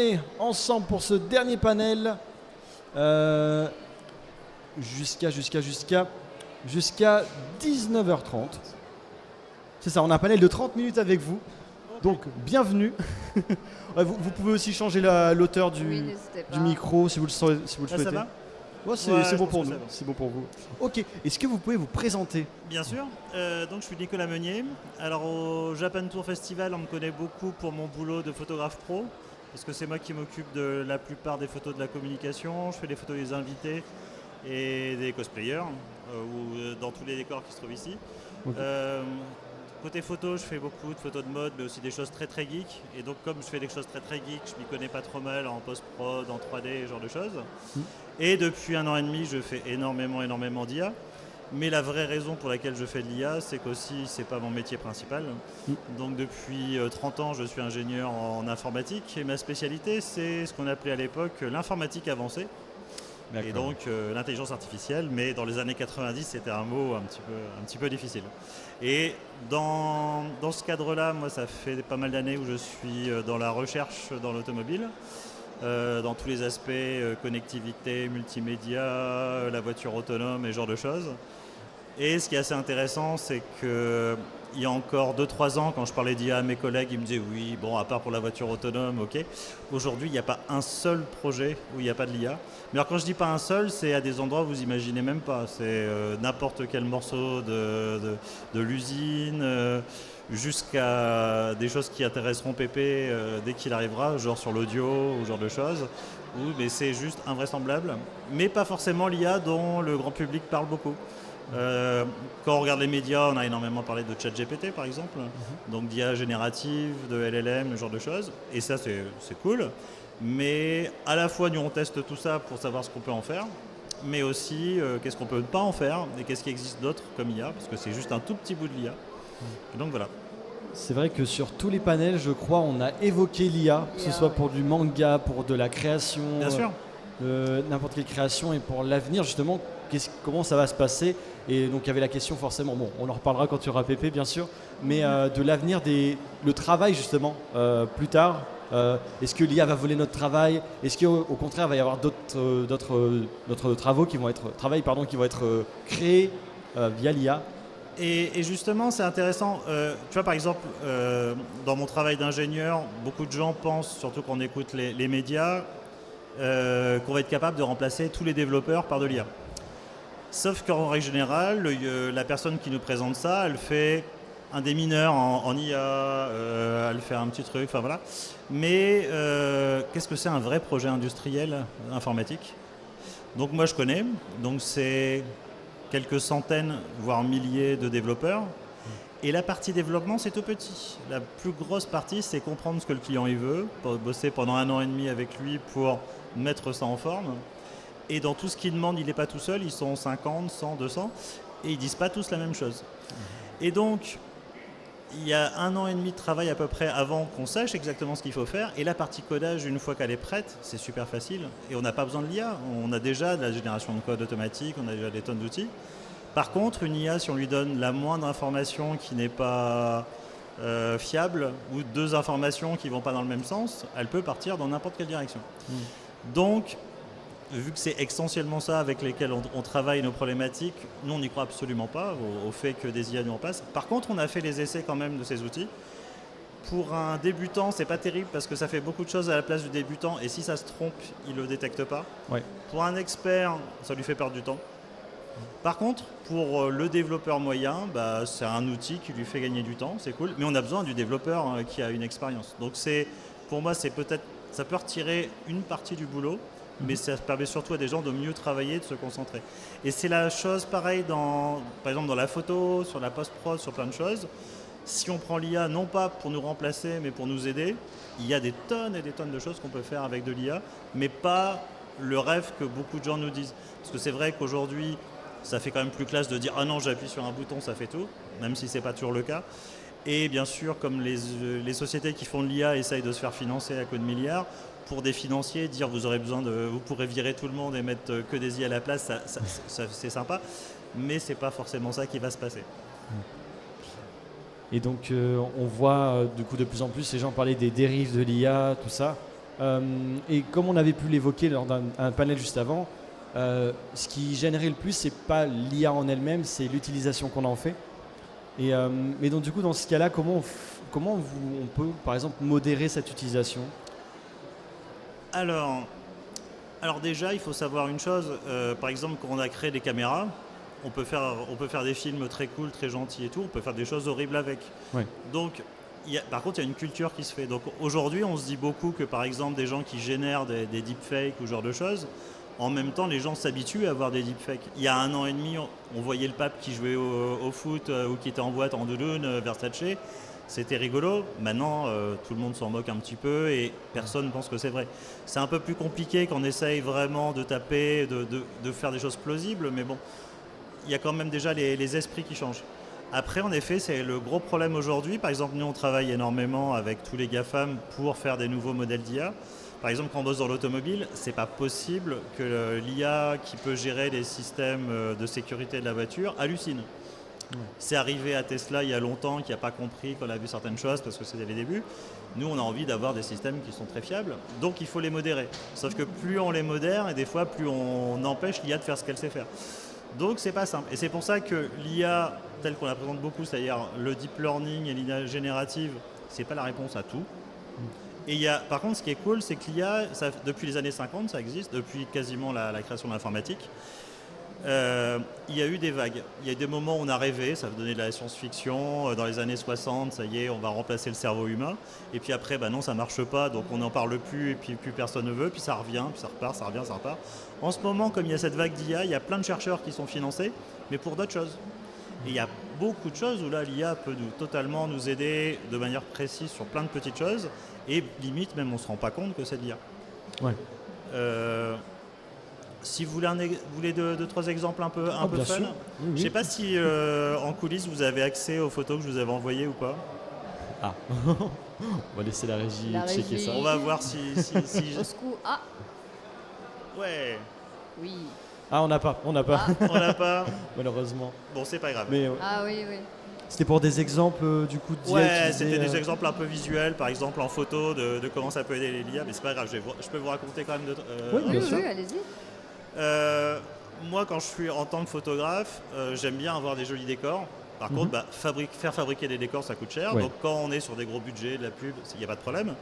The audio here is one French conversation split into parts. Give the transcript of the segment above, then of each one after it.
est ensemble pour ce dernier panel jusqu'à 19h30. C'est ça, on a un panel de 30 minutes avec vous. Donc, bienvenue. Vous pouvez aussi changer l'auteur du micro si vous le souhaitez. Ça va ? Ouais, c'est bon pour nous. C'est bon pour vous. Ok. Est-ce que vous pouvez vous présenter ? Bien sûr. Donc, je suis Nicolas Meunier. Alors, au Japan Tour Festival, on me connaît beaucoup pour mon boulot de photographe pro, parce que c'est moi qui m'occupe de la plupart des photos de la communication. Je fais les photos des invités et des cosplayers, ou dans tous les décors qui se trouvent ici. Okay. Côté photo, je fais beaucoup de photos de mode, mais aussi des choses très très geek. Et donc, comme je fais des choses très très geek, je m'y connais pas trop mal en post-prod, en 3D, ce genre de choses. Et depuis 1 an et demi, je fais énormément d'IA. Mais la vraie raison pour laquelle je fais de l'IA, c'est qu'aussi, c'est pas mon métier principal. Donc, depuis 30 ans, je suis ingénieur en informatique. Et ma spécialité, c'est ce qu'on appelait à l'époque l'informatique avancée. D'accord. Et donc l'intelligence artificielle, mais dans les années 90, c'était un mot un petit peu difficile. Et dans ce cadre-là, moi, ça fait pas mal d'années où je suis dans la recherche dans l'automobile, dans tous les aspects connectivité, multimédia, la voiture autonome et ce genre de choses. Et ce qui est assez intéressant, c'est qu'il y a encore 2-3 ans, quand je parlais d'IA à mes collègues, ils me disaient oui, bon, à part pour la voiture autonome, ok. Aujourd'hui, il n'y a pas un seul projet où il n'y a pas de l'IA. Mais alors quand je dis pas un seul, c'est à des endroits où vous imaginez même pas. C'est n'importe quel morceau de l'usine, jusqu'à des choses qui intéresseront Pépé dès qu'il arrivera, genre sur l'audio ou ce genre de choses. Mais c'est juste invraisemblable. Mais pas forcément l'IA dont le grand public parle beaucoup. Quand on regarde les médias, on a énormément parlé de ChatGPT par exemple, donc d'IA générative, de LLM, ce genre de choses, et ça c'est cool, mais à la fois nous on teste tout ça pour savoir ce qu'on peut en faire, mais aussi qu'est-ce qu'on peut ne pas en faire, et qu'est-ce qui existe d'autre comme IA, parce que c'est juste un tout petit bout de l'IA, et donc voilà. C'est vrai que sur tous les panels, je crois, on a évoqué l'IA, que ce soit pour du manga, pour de la création, bien sûr. N'importe quelle création, et pour l'avenir justement, comment ça va se passer. Et donc il y avait la question forcément, bon, on en reparlera quand tu auras Pépé bien sûr, mais de l'avenir le travail justement plus tard. Est-ce que l'IA va voler notre travail? Est-ce qu'au contraire il va y avoir d'autres travaux qui vont être créés via l'IA? Et justement, c'est intéressant. Tu vois, par exemple, dans mon travail d'ingénieur, beaucoup de gens pensent, surtout quand on écoute les médias, qu'on va être capable de remplacer tous les développeurs par de l'IA. Sauf qu'en règle générale, la personne qui nous présente ça, elle fait un démineur en IA, elle fait un petit truc, enfin voilà. Mais qu'est-ce que c'est un vrai projet industriel informatique? Donc moi je connais, donc c'est quelques centaines, voire milliers de développeurs. Et la partie développement, c'est tout petit. La plus grosse partie, c'est comprendre ce que le client il veut, bosser pendant 1 an et demi avec lui pour mettre ça en forme. Et dans tout ce qu'il demande, il n'est pas tout seul, ils sont 50, 100, 200, et ils ne disent pas tous la même chose. Et donc, il y a 1 an et demi de travail à peu près avant qu'on sache exactement ce qu'il faut faire. Et la partie codage, une fois qu'elle est prête, c'est super facile. Et on n'a pas besoin de l'IA. On a déjà de la génération de code automatique, on a déjà des tonnes d'outils. Par contre, une IA, si on lui donne la moindre information qui n'est pas fiable, ou 2 informations qui ne vont pas dans le même sens, elle peut partir dans n'importe quelle direction. Donc, vu que c'est essentiellement ça avec lesquels on travaille nos problématiques, nous on n'y croit absolument pas au fait que des IA nous en passent. Par contre, on a fait les essais quand même de ces outils. Pour un débutant, c'est pas terrible parce que ça fait beaucoup de choses à la place du débutant et si ça se trompe, il le détecte pas. Ouais. Pour un expert, ça lui fait perdre du temps. Par contre, pour le développeur moyen, c'est un outil qui lui fait gagner du temps, c'est cool. Mais on a besoin du développeur qui a une expérience. Donc pour moi, ça peut retirer une partie du boulot. Mais ça permet surtout à des gens de mieux travailler, de se concentrer. Et c'est la chose pareille, par exemple dans la photo, sur la post-prod, sur plein de choses. Si on prend l'IA, non pas pour nous remplacer, mais pour nous aider, il y a des tonnes et des tonnes de choses qu'on peut faire avec de l'IA, mais pas le rêve que beaucoup de gens nous disent. Parce que c'est vrai qu'aujourd'hui, ça fait quand même plus classe de dire « Ah non, j'appuie sur un bouton, ça fait tout », même si ce n'est pas toujours le cas. Et bien sûr, comme les sociétés qui font de l'IA essayent de se faire financer à coups de milliards, pour des financiers, dire vous pourrez virer tout le monde et mettre que des IA à la place, c'est sympa, mais c'est pas forcément ça qui va se passer. Et donc on voit du coup de plus en plus les gens parler des dérives de l'IA, tout ça. Et comme on avait pu l'évoquer lors d'un panel juste avant, ce qui générait le plus, c'est pas l'IA en elle-même, c'est l'utilisation qu'on en fait. Et donc du coup, dans ce cas-là, on peut, par exemple, modérer cette utilisation? Alors déjà, il faut savoir une chose. Par exemple, quand on a créé des caméras, on peut faire des films très cool, très gentils et tout. On peut faire des choses horribles avec. Ouais. Donc, par contre, il y a une culture qui se fait. Donc aujourd'hui, on se dit beaucoup que, par exemple, des gens qui génèrent des deepfakes ou ce genre de choses, en même temps, les gens s'habituent à avoir des deepfakes. Il y a 1 an et demi, on voyait le pape qui jouait au foot ou qui était en boîte en doudoune, Versace. C'était rigolo. Maintenant, tout le monde s'en moque un petit peu et personne ne pense que c'est vrai. C'est un peu plus compliqué quand on essaye vraiment de taper, de faire des choses plausibles, mais bon, il y a quand même déjà les esprits qui changent. Après, en effet, c'est le gros problème aujourd'hui. Par exemple, nous, on travaille énormément avec tous les GAFAM pour faire des nouveaux modèles d'IA. Par exemple, quand on bosse dans l'automobile, c'est pas possible que l'IA qui peut gérer les systèmes de sécurité de la voiture hallucine. Ouais. C'est arrivé à Tesla il y a longtemps, qui n'a pas compris qu'on a vu certaines choses parce que c'était les débuts. Nous, on a envie d'avoir des systèmes qui sont très fiables, donc il faut les modérer. Sauf que plus on les modère, et des fois, plus on empêche l'IA de faire ce qu'elle sait faire. Donc c'est pas simple. Et c'est pour ça que l'IA, telle qu'on la présente beaucoup, c'est-à-dire le deep learning et l'IA générative, c'est pas la réponse à tout. Et par contre, ce qui est cool, c'est que l'IA, depuis les années 50, ça existe, depuis quasiment la création de l'informatique. Il y a eu des vagues. Il y a eu des moments où on a rêvé, ça donnait de la science-fiction. Dans les années 60, ça y est, on va remplacer le cerveau humain. Et puis après, non, ça marche pas, donc on n'en parle plus, et puis plus personne ne veut, puis ça revient, puis ça repart, ça revient, ça repart. En ce moment, comme il y a cette vague d'IA, il y a plein de chercheurs qui sont financés, mais pour d'autres choses. Et il y a beaucoup de choses où là, l'IA peut totalement nous aider de manière précise sur plein de petites choses, et limite, même on ne se rend pas compte que c'est de l'IA. Ouais. Si vous voulez deux, trois exemples un peu fun, oui. Je ne sais pas si en coulisses vous avez accès aux photos que je vous avais envoyées ou pas. Ah, on va laisser la régie checker ça. On va voir si Au secours. Ah. Ouais. Oui. Ah, on n'a pas. On n'a pas. Malheureusement. Bon, c'est pas grave. Mais, Ah oui. C'était pour des exemples du coup d'IA. Ouais, c'était des exemples un peu visuels, par exemple en photo de comment ça peut aider l'IA, mais c'est pas grave, je peux vous raconter quand même. Oui, bien sûr. Oui, allez-y. Moi, quand je suis en tant que photographe, j'aime bien avoir des jolis décors. Par contre, faire fabriquer des décors, ça coûte cher. Ouais. Donc, quand on est sur des gros budgets, de la pub, il n'y a pas de problème.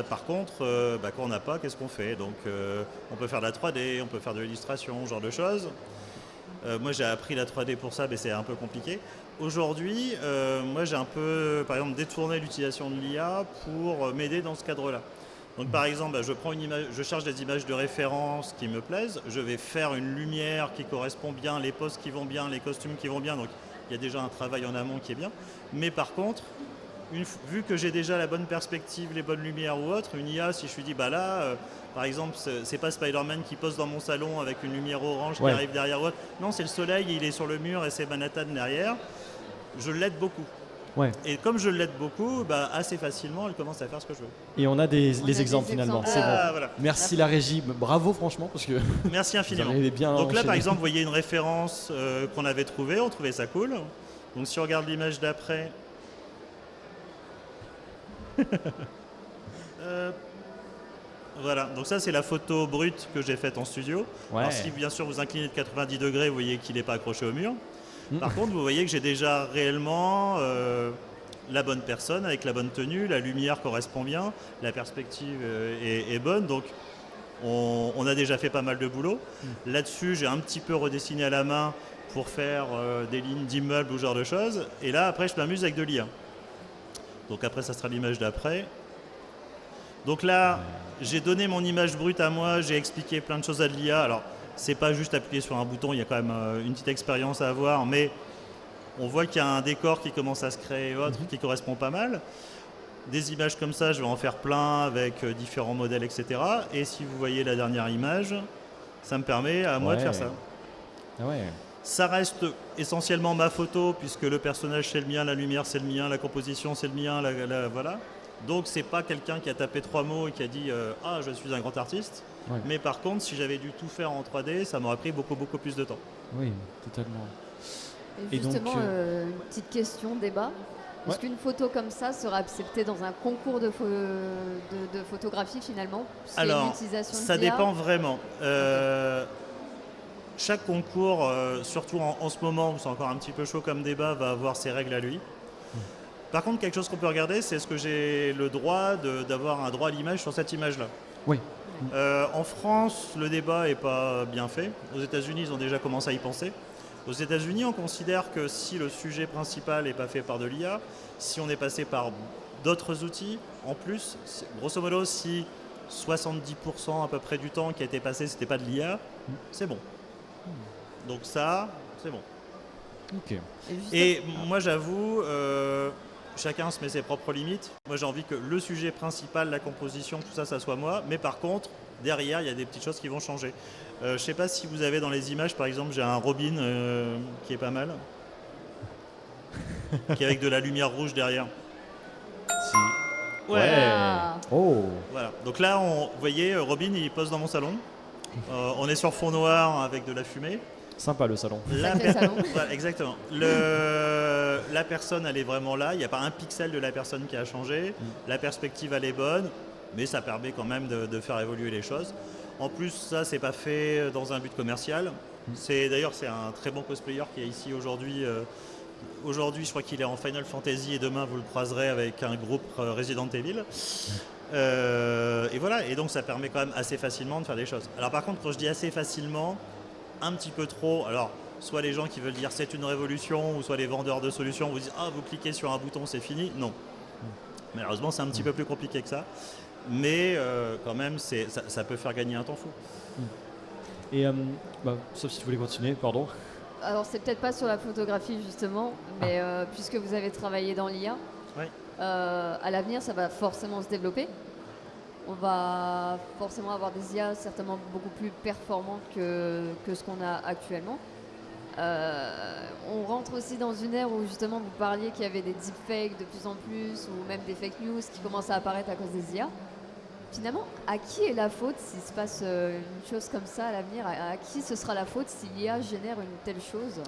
Par contre, quand on n'a pas, qu'est-ce qu'on fait? Donc, on peut faire de la 3D, on peut faire de l'illustration, ce genre de choses. Moi, j'ai appris la 3D pour ça, mais c'est un peu compliqué. Aujourd'hui, moi, j'ai un peu, par exemple, détourné l'utilisation de l'IA pour m'aider dans ce cadre-là. Donc par exemple, je prends une image, je cherche des images de référence qui me plaisent, je vais faire une lumière qui correspond bien, les poses qui vont bien, les costumes qui vont bien, donc il y a déjà un travail en amont qui est bien. Mais par contre, vu que j'ai déjà la bonne perspective, les bonnes lumières ou autre, une IA, si je lui dis par exemple, c'est pas Spider-Man qui pose dans mon salon avec une lumière orange qui arrive derrière ou autre, non, c'est le soleil, il est sur le mur et c'est Manhattan derrière, je l'aide beaucoup. Ouais. Et comme je l'aide beaucoup, assez facilement, elle commence à faire ce que je veux. Et on a les exemples finalement. C'est bon. Voilà. Merci la régie. Bravo franchement parce que. Merci infiniment. Donc là, par exemple, vous voyez une référence qu'on avait trouvée. On trouvait ça cool. Donc si on regarde l'image d'après. Voilà. Donc ça, c'est la photo brute que j'ai faite en studio. Ouais. Alors si bien sûr vous inclinez de 90 degrés, vous voyez qu'il n'est pas accroché au mur. Par contre, vous voyez que j'ai déjà réellement la bonne personne avec la bonne tenue, la lumière correspond bien, la perspective est bonne, donc on a déjà fait pas mal de boulot. Là-dessus, j'ai un petit peu redessiné à la main pour faire des lignes d'immeubles ou ce genre de choses. Et là, après, je m'amuse avec de l'IA. Donc après, ça sera l'image d'après. Donc là, j'ai donné mon image brute à moi, j'ai expliqué plein de choses à de l'IA. Alors, c'est pas juste appuyer sur un bouton, il y a quand même une petite expérience à avoir, mais on voit qu'il y a un décor qui commence à se créer et autre, qui correspond pas mal. Des images comme ça, je vais en faire plein avec différents modèles, etc. Et si vous voyez la dernière image, ça me permet à moi de faire ça. Ah ouais. Ça reste essentiellement ma photo, puisque le personnage c'est le mien, la lumière c'est le mien, la composition c'est le mien, voilà. Donc c'est pas quelqu'un qui a tapé 3 mots et qui a dit « Ah, je suis un grand artiste ». Ouais. Mais par contre, si j'avais dû tout faire en 3D, ça m'aurait pris beaucoup plus de temps. Oui, totalement. Et justement, une petite question, débat. Est-ce qu'une photo comme ça sera acceptée dans un concours de photographie finalement? S'il y a une Alors, utilisation de ça l'IA? dépend vraiment. Chaque concours, surtout en ce moment où c'est encore un petit peu chaud comme débat, va avoir ses règles à lui. Par contre, quelque chose qu'on peut regarder, c'est est-ce que j'ai le droit d'avoir un droit à l'image sur cette image-là. Oui. En France, le débat n'est pas bien fait. Aux États-Unis, ils ont déjà commencé à y penser. Aux États-Unis, on considère que si le sujet principal n'est pas fait par de l'IA, si on est passé par d'autres outils, en plus, grosso modo, si 70% à peu près du temps qui a été passé, c'était pas de l'IA, c'est bon. Donc ça, c'est bon. Ok. Et moi, j'avoue, chacun se met ses propres limites. Moi, j'ai envie que le sujet principal, la composition, tout ça, ça soit moi. Mais par contre, derrière, il y a des petites choses qui vont changer. Je ne sais pas si vous avez dans les images, par exemple, j'ai un Robin qui est pas mal, qui est avec de la lumière rouge derrière. Si. Ouais. Ah. Oh. Voilà. Donc là, vous voyez, Robin, il pose dans mon salon. On est sur fond noir avec de la fumée. Sympa le salon. Sacré salon. Voilà, exactement. La personne, elle est vraiment là. Il n'y a pas un pixel de la personne qui a changé. La perspective, elle est bonne, mais ça permet quand même de faire évoluer les choses. En plus, ça, c'est pas fait dans un but commercial. D'ailleurs, c'est un très bon cosplayer qui est ici aujourd'hui. Aujourd'hui, je crois qu'il est en Final Fantasy et demain, vous le croiserez avec un groupe Resident Evil. Et voilà, et donc ça permet quand même assez facilement de faire des choses. Alors par contre, quand je dis assez facilement, un petit peu trop, alors soit les gens qui veulent dire c'est une révolution, ou soit les vendeurs de solutions vous disent ah vous cliquez sur un bouton c'est fini. Non. Malheureusement c'est un petit peu plus compliqué que ça. Mais quand même ça peut faire gagner un temps fou. Et sauf si tu voulais continuer, pardon. Alors c'est peut-être pas sur la photographie justement, mais puisque vous avez travaillé dans l'IA, Ouais. à l'avenir ça va forcément se développer. On va forcément avoir des IA certainement beaucoup plus performantes que ce qu'on a actuellement. On rentre aussi dans une ère où justement vous parliez qu'il y avait des deepfakes de plus en plus, ou même des fake news qui commencent à apparaître à cause des IA. Finalement, à qui est la faute s'il se passe une chose comme ça à l'avenir? À qui ce sera la faute si l'IA génère une telle chose?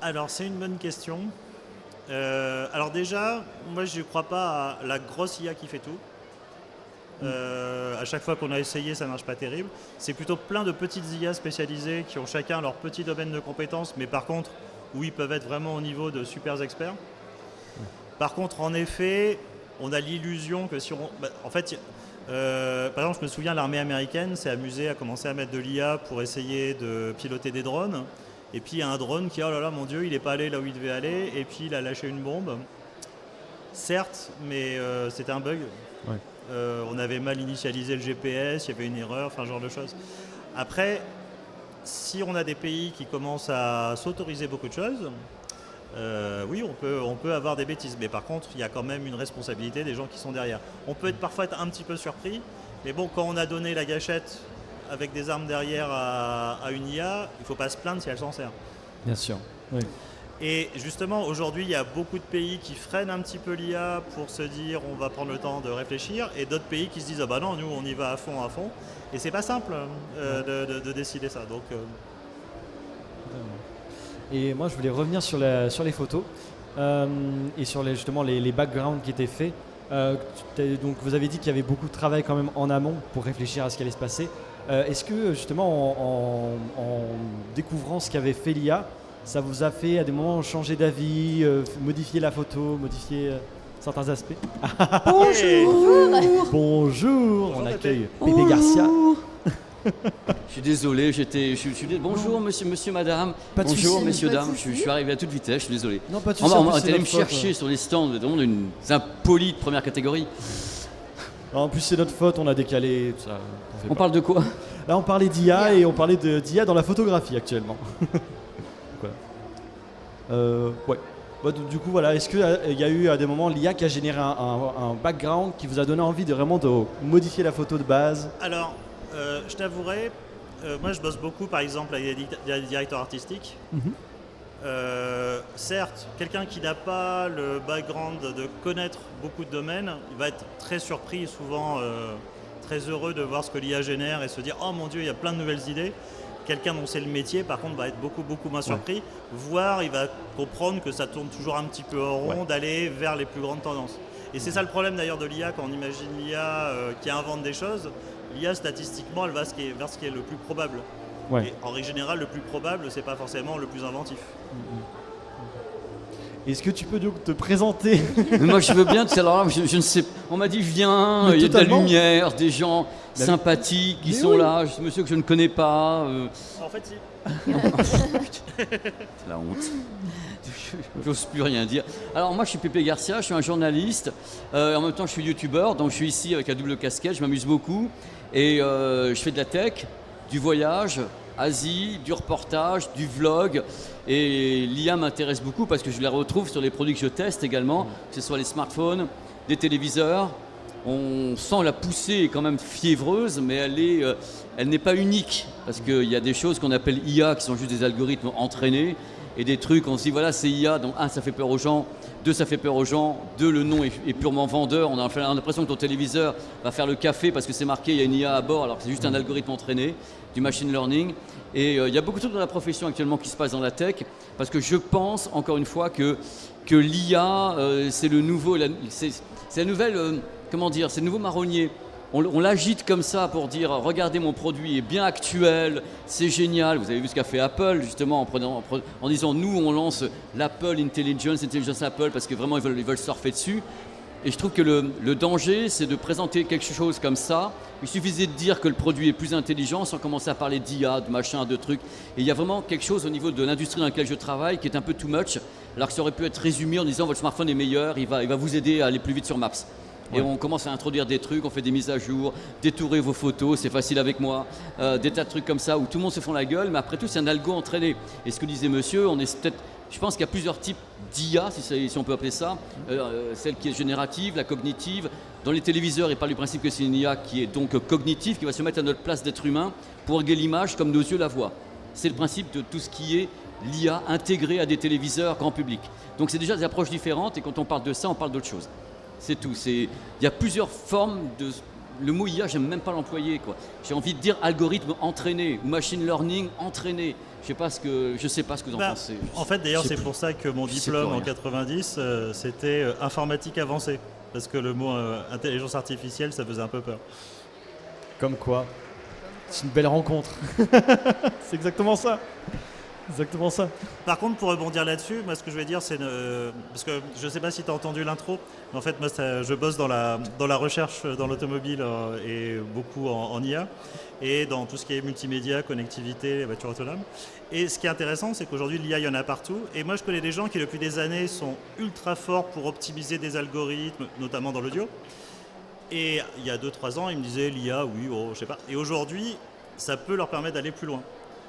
Alors c'est une bonne question. Alors déjà, moi je ne crois pas à la grosse IA qui fait tout. À chaque fois qu'on a essayé, ça ne marche pas terrible. C'est plutôt plein de petites IA spécialisées qui ont chacun leur petit domaine de compétences, mais par contre, où ils peuvent être vraiment au niveau de super experts. Par contre, en effet, on a l'illusion que si on... en fait, par exemple, je me souviens, l'armée américaine s'est amusée à commencer à mettre de l'IA pour essayer de piloter des drones. Et puis, il y a un drone qui, oh là là, mon Dieu, il n'est pas allé là où il devait aller, et puis il a lâché une bombe. Certes, mais c'était un bug. Ouais. On avait mal initialisé le GPS, il y avait une erreur, enfin, ce genre de choses. Après, si on a des pays qui commencent à s'autoriser beaucoup de choses, oui, on peut avoir des bêtises. Mais par contre, il y a quand même une responsabilité des gens qui sont derrière. On peut parfois être un petit peu surpris, mais bon, quand on a donné la gâchette avec des armes derrière à une IA, il ne faut pas se plaindre si elle s'en sert. Bien sûr. Oui. Et justement, aujourd'hui, il y a beaucoup de pays qui freinent un petit peu l'IA pour se dire on va prendre le temps de réfléchir, et d'autres pays qui se disent ah bah non, nous on y va à fond. Et c'est pas simple de décider ça. Donc, Et moi, je voulais revenir sur les photos et sur justement les backgrounds qui étaient faits. Donc, vous avez dit qu'il y avait beaucoup de travail quand même en amont pour réfléchir à ce qui allait se passer. Est-ce que justement, en découvrant ce qu'avait fait l'IA, ça vous a fait à des moments changer d'avis, modifier la photo, modifier certains aspects? Bonjour. Bonjour, on accueille Pépé Garcia. Je suis désolé, bonjour monsieur, madame. Pas de Bonjour souci, messieurs, pas de dames. Je suis arrivé à toute vitesse, je suis désolé. Non, pas de On souci. en va plus, c'est aller me notre faute. chercher sur les stands, vraiment d'une impolis de première catégorie. En plus, c'est notre faute, on a décalé. Ça, fait On pas. parle de quoi? Là, on parlait d'IA et on parlait d'IA dans la photographie actuellement. Voilà. Ouais. Bah, du coup, voilà. Est-ce qu'il y a eu à des moments l'IA qui a généré un background qui vous a donné envie de vraiment de modifier la photo de base? alors, je t'avouerai, moi je bosse beaucoup par exemple avec des directeurs artistiques. Certes, quelqu'un qui n'a pas le background de connaître beaucoup de domaines, il va être très surpris, souvent très heureux de voir ce que l'IA génère et se dire oh mon Dieu, il y a plein de nouvelles idées. Quelqu'un dont c'est le métier, par contre, va être beaucoup moins surpris, voire il va comprendre que ça tourne toujours un petit peu en rond, d'aller vers les plus grandes tendances. Et c'est ça le problème d'ailleurs de l'IA, quand on imagine l'IA qui invente des choses, l'IA statistiquement elle va vers ce qui est le plus probable. Ouais. Et en règle générale, le plus probable, c'est pas forcément le plus inventif. Est-ce que tu peux donc te présenter? Mais moi je veux bien, alors là, je ne sais, on m'a dit viens, Mais il y a de la totalement. lumière, des gens sympathiques qui Mais sont oui. là, monsieur que je ne connais pas. En fait, si. C'est la honte. J'ose plus rien dire. Alors moi je suis Pépé Garcia, je suis un journaliste, en même temps je suis youtubeur, donc je suis ici avec la double casquette, je m'amuse beaucoup et je fais de la tech, du voyage, Asie, du reportage, du vlog et l'IA m'intéresse beaucoup parce que je la retrouve sur les produits que je teste également, que ce soit les smartphones, des téléviseurs. On sent la poussée est quand même fiévreuse, mais elle n'est pas unique parce qu'il y a des choses qu'on appelle IA qui sont juste des algorithmes entraînés et des trucs, on se dit voilà c'est IA, donc un ça fait peur aux gens, deux ça fait peur aux gens, deux le nom est purement vendeur, on a l'impression que ton téléviseur va faire le café parce que c'est marqué il y a une IA à bord alors que c'est juste un algorithme entraîné, du machine learning et il y a beaucoup de choses dans la profession actuellement qui se passe dans la tech parce que je pense encore une fois que l'IA c'est le nouveau, c'est la nouvelle, comment dire, c'est le nouveau marronnier. On l'agite comme ça pour dire regardez mon produit est bien actuel, c'est génial. Vous avez vu ce qu'a fait Apple justement en disant nous on lance l'Apple Intelligence Apple parce que vraiment ils veulent surfer dessus. Et je trouve que le danger c'est de présenter quelque chose comme ça. Il suffisait de dire que le produit est plus intelligent sans commencer à parler d'IA, de machin, de trucs. Et il y a vraiment quelque chose au niveau de l'industrie dans laquelle je travaille qui est un peu too much alors que ça aurait pu être résumé en disant votre smartphone est meilleur, il va vous aider à aller plus vite sur Maps. Et on commence à introduire des trucs, on fait des mises à jour, détourer vos photos, c'est facile avec moi, des tas de trucs comme ça où tout le monde se font la gueule, mais après tout c'est un algo entraîné. Et ce que disait monsieur, je pense qu'il y a plusieurs types d'IA, si on peut appeler ça, celle qui est générative, la cognitive. Dans les téléviseurs, il parle du principe que c'est une IA qui est donc cognitive, qui va se mettre à notre place d'être humain pour régler l'image comme nos yeux la voient. C'est le principe de tout ce qui est l'IA intégrée à des téléviseurs grand public. Donc c'est déjà des approches différentes et quand on parle de ça, on parle d'autre chose. C'est tout. Il y a plusieurs formes de... Le mot IA, j'aime même pas l'employer, quoi. J'ai envie de dire algorithme entraîné ou machine learning entraîné. Je sais pas ce que vous en pensez. En fait, d'ailleurs, Je sais c'est pour ça que mon Je sais diplôme plus en rien. 90, c'était informatique avancée. Parce que le mot intelligence artificielle, ça faisait un peu peur. Comme quoi, c'est une belle rencontre. C'est exactement ça. Exactement ça. Par contre, pour rebondir là-dessus, moi ce que je vais dire, c'est parce que je ne sais pas si tu as entendu l'intro, mais en fait, moi je bosse dans la recherche dans l'automobile et beaucoup en IA et dans tout ce qui est multimédia, connectivité, les voitures autonomes. Et ce qui est intéressant, c'est qu'aujourd'hui, l'IA, il y en a partout. Et moi, je connais des gens qui, depuis des années, sont ultra forts pour optimiser des algorithmes, notamment dans l'audio. Et il y a 2-3 ans, ils me disaient l'IA, oui, oh, je sais pas. Et aujourd'hui, ça peut leur permettre d'aller plus loin.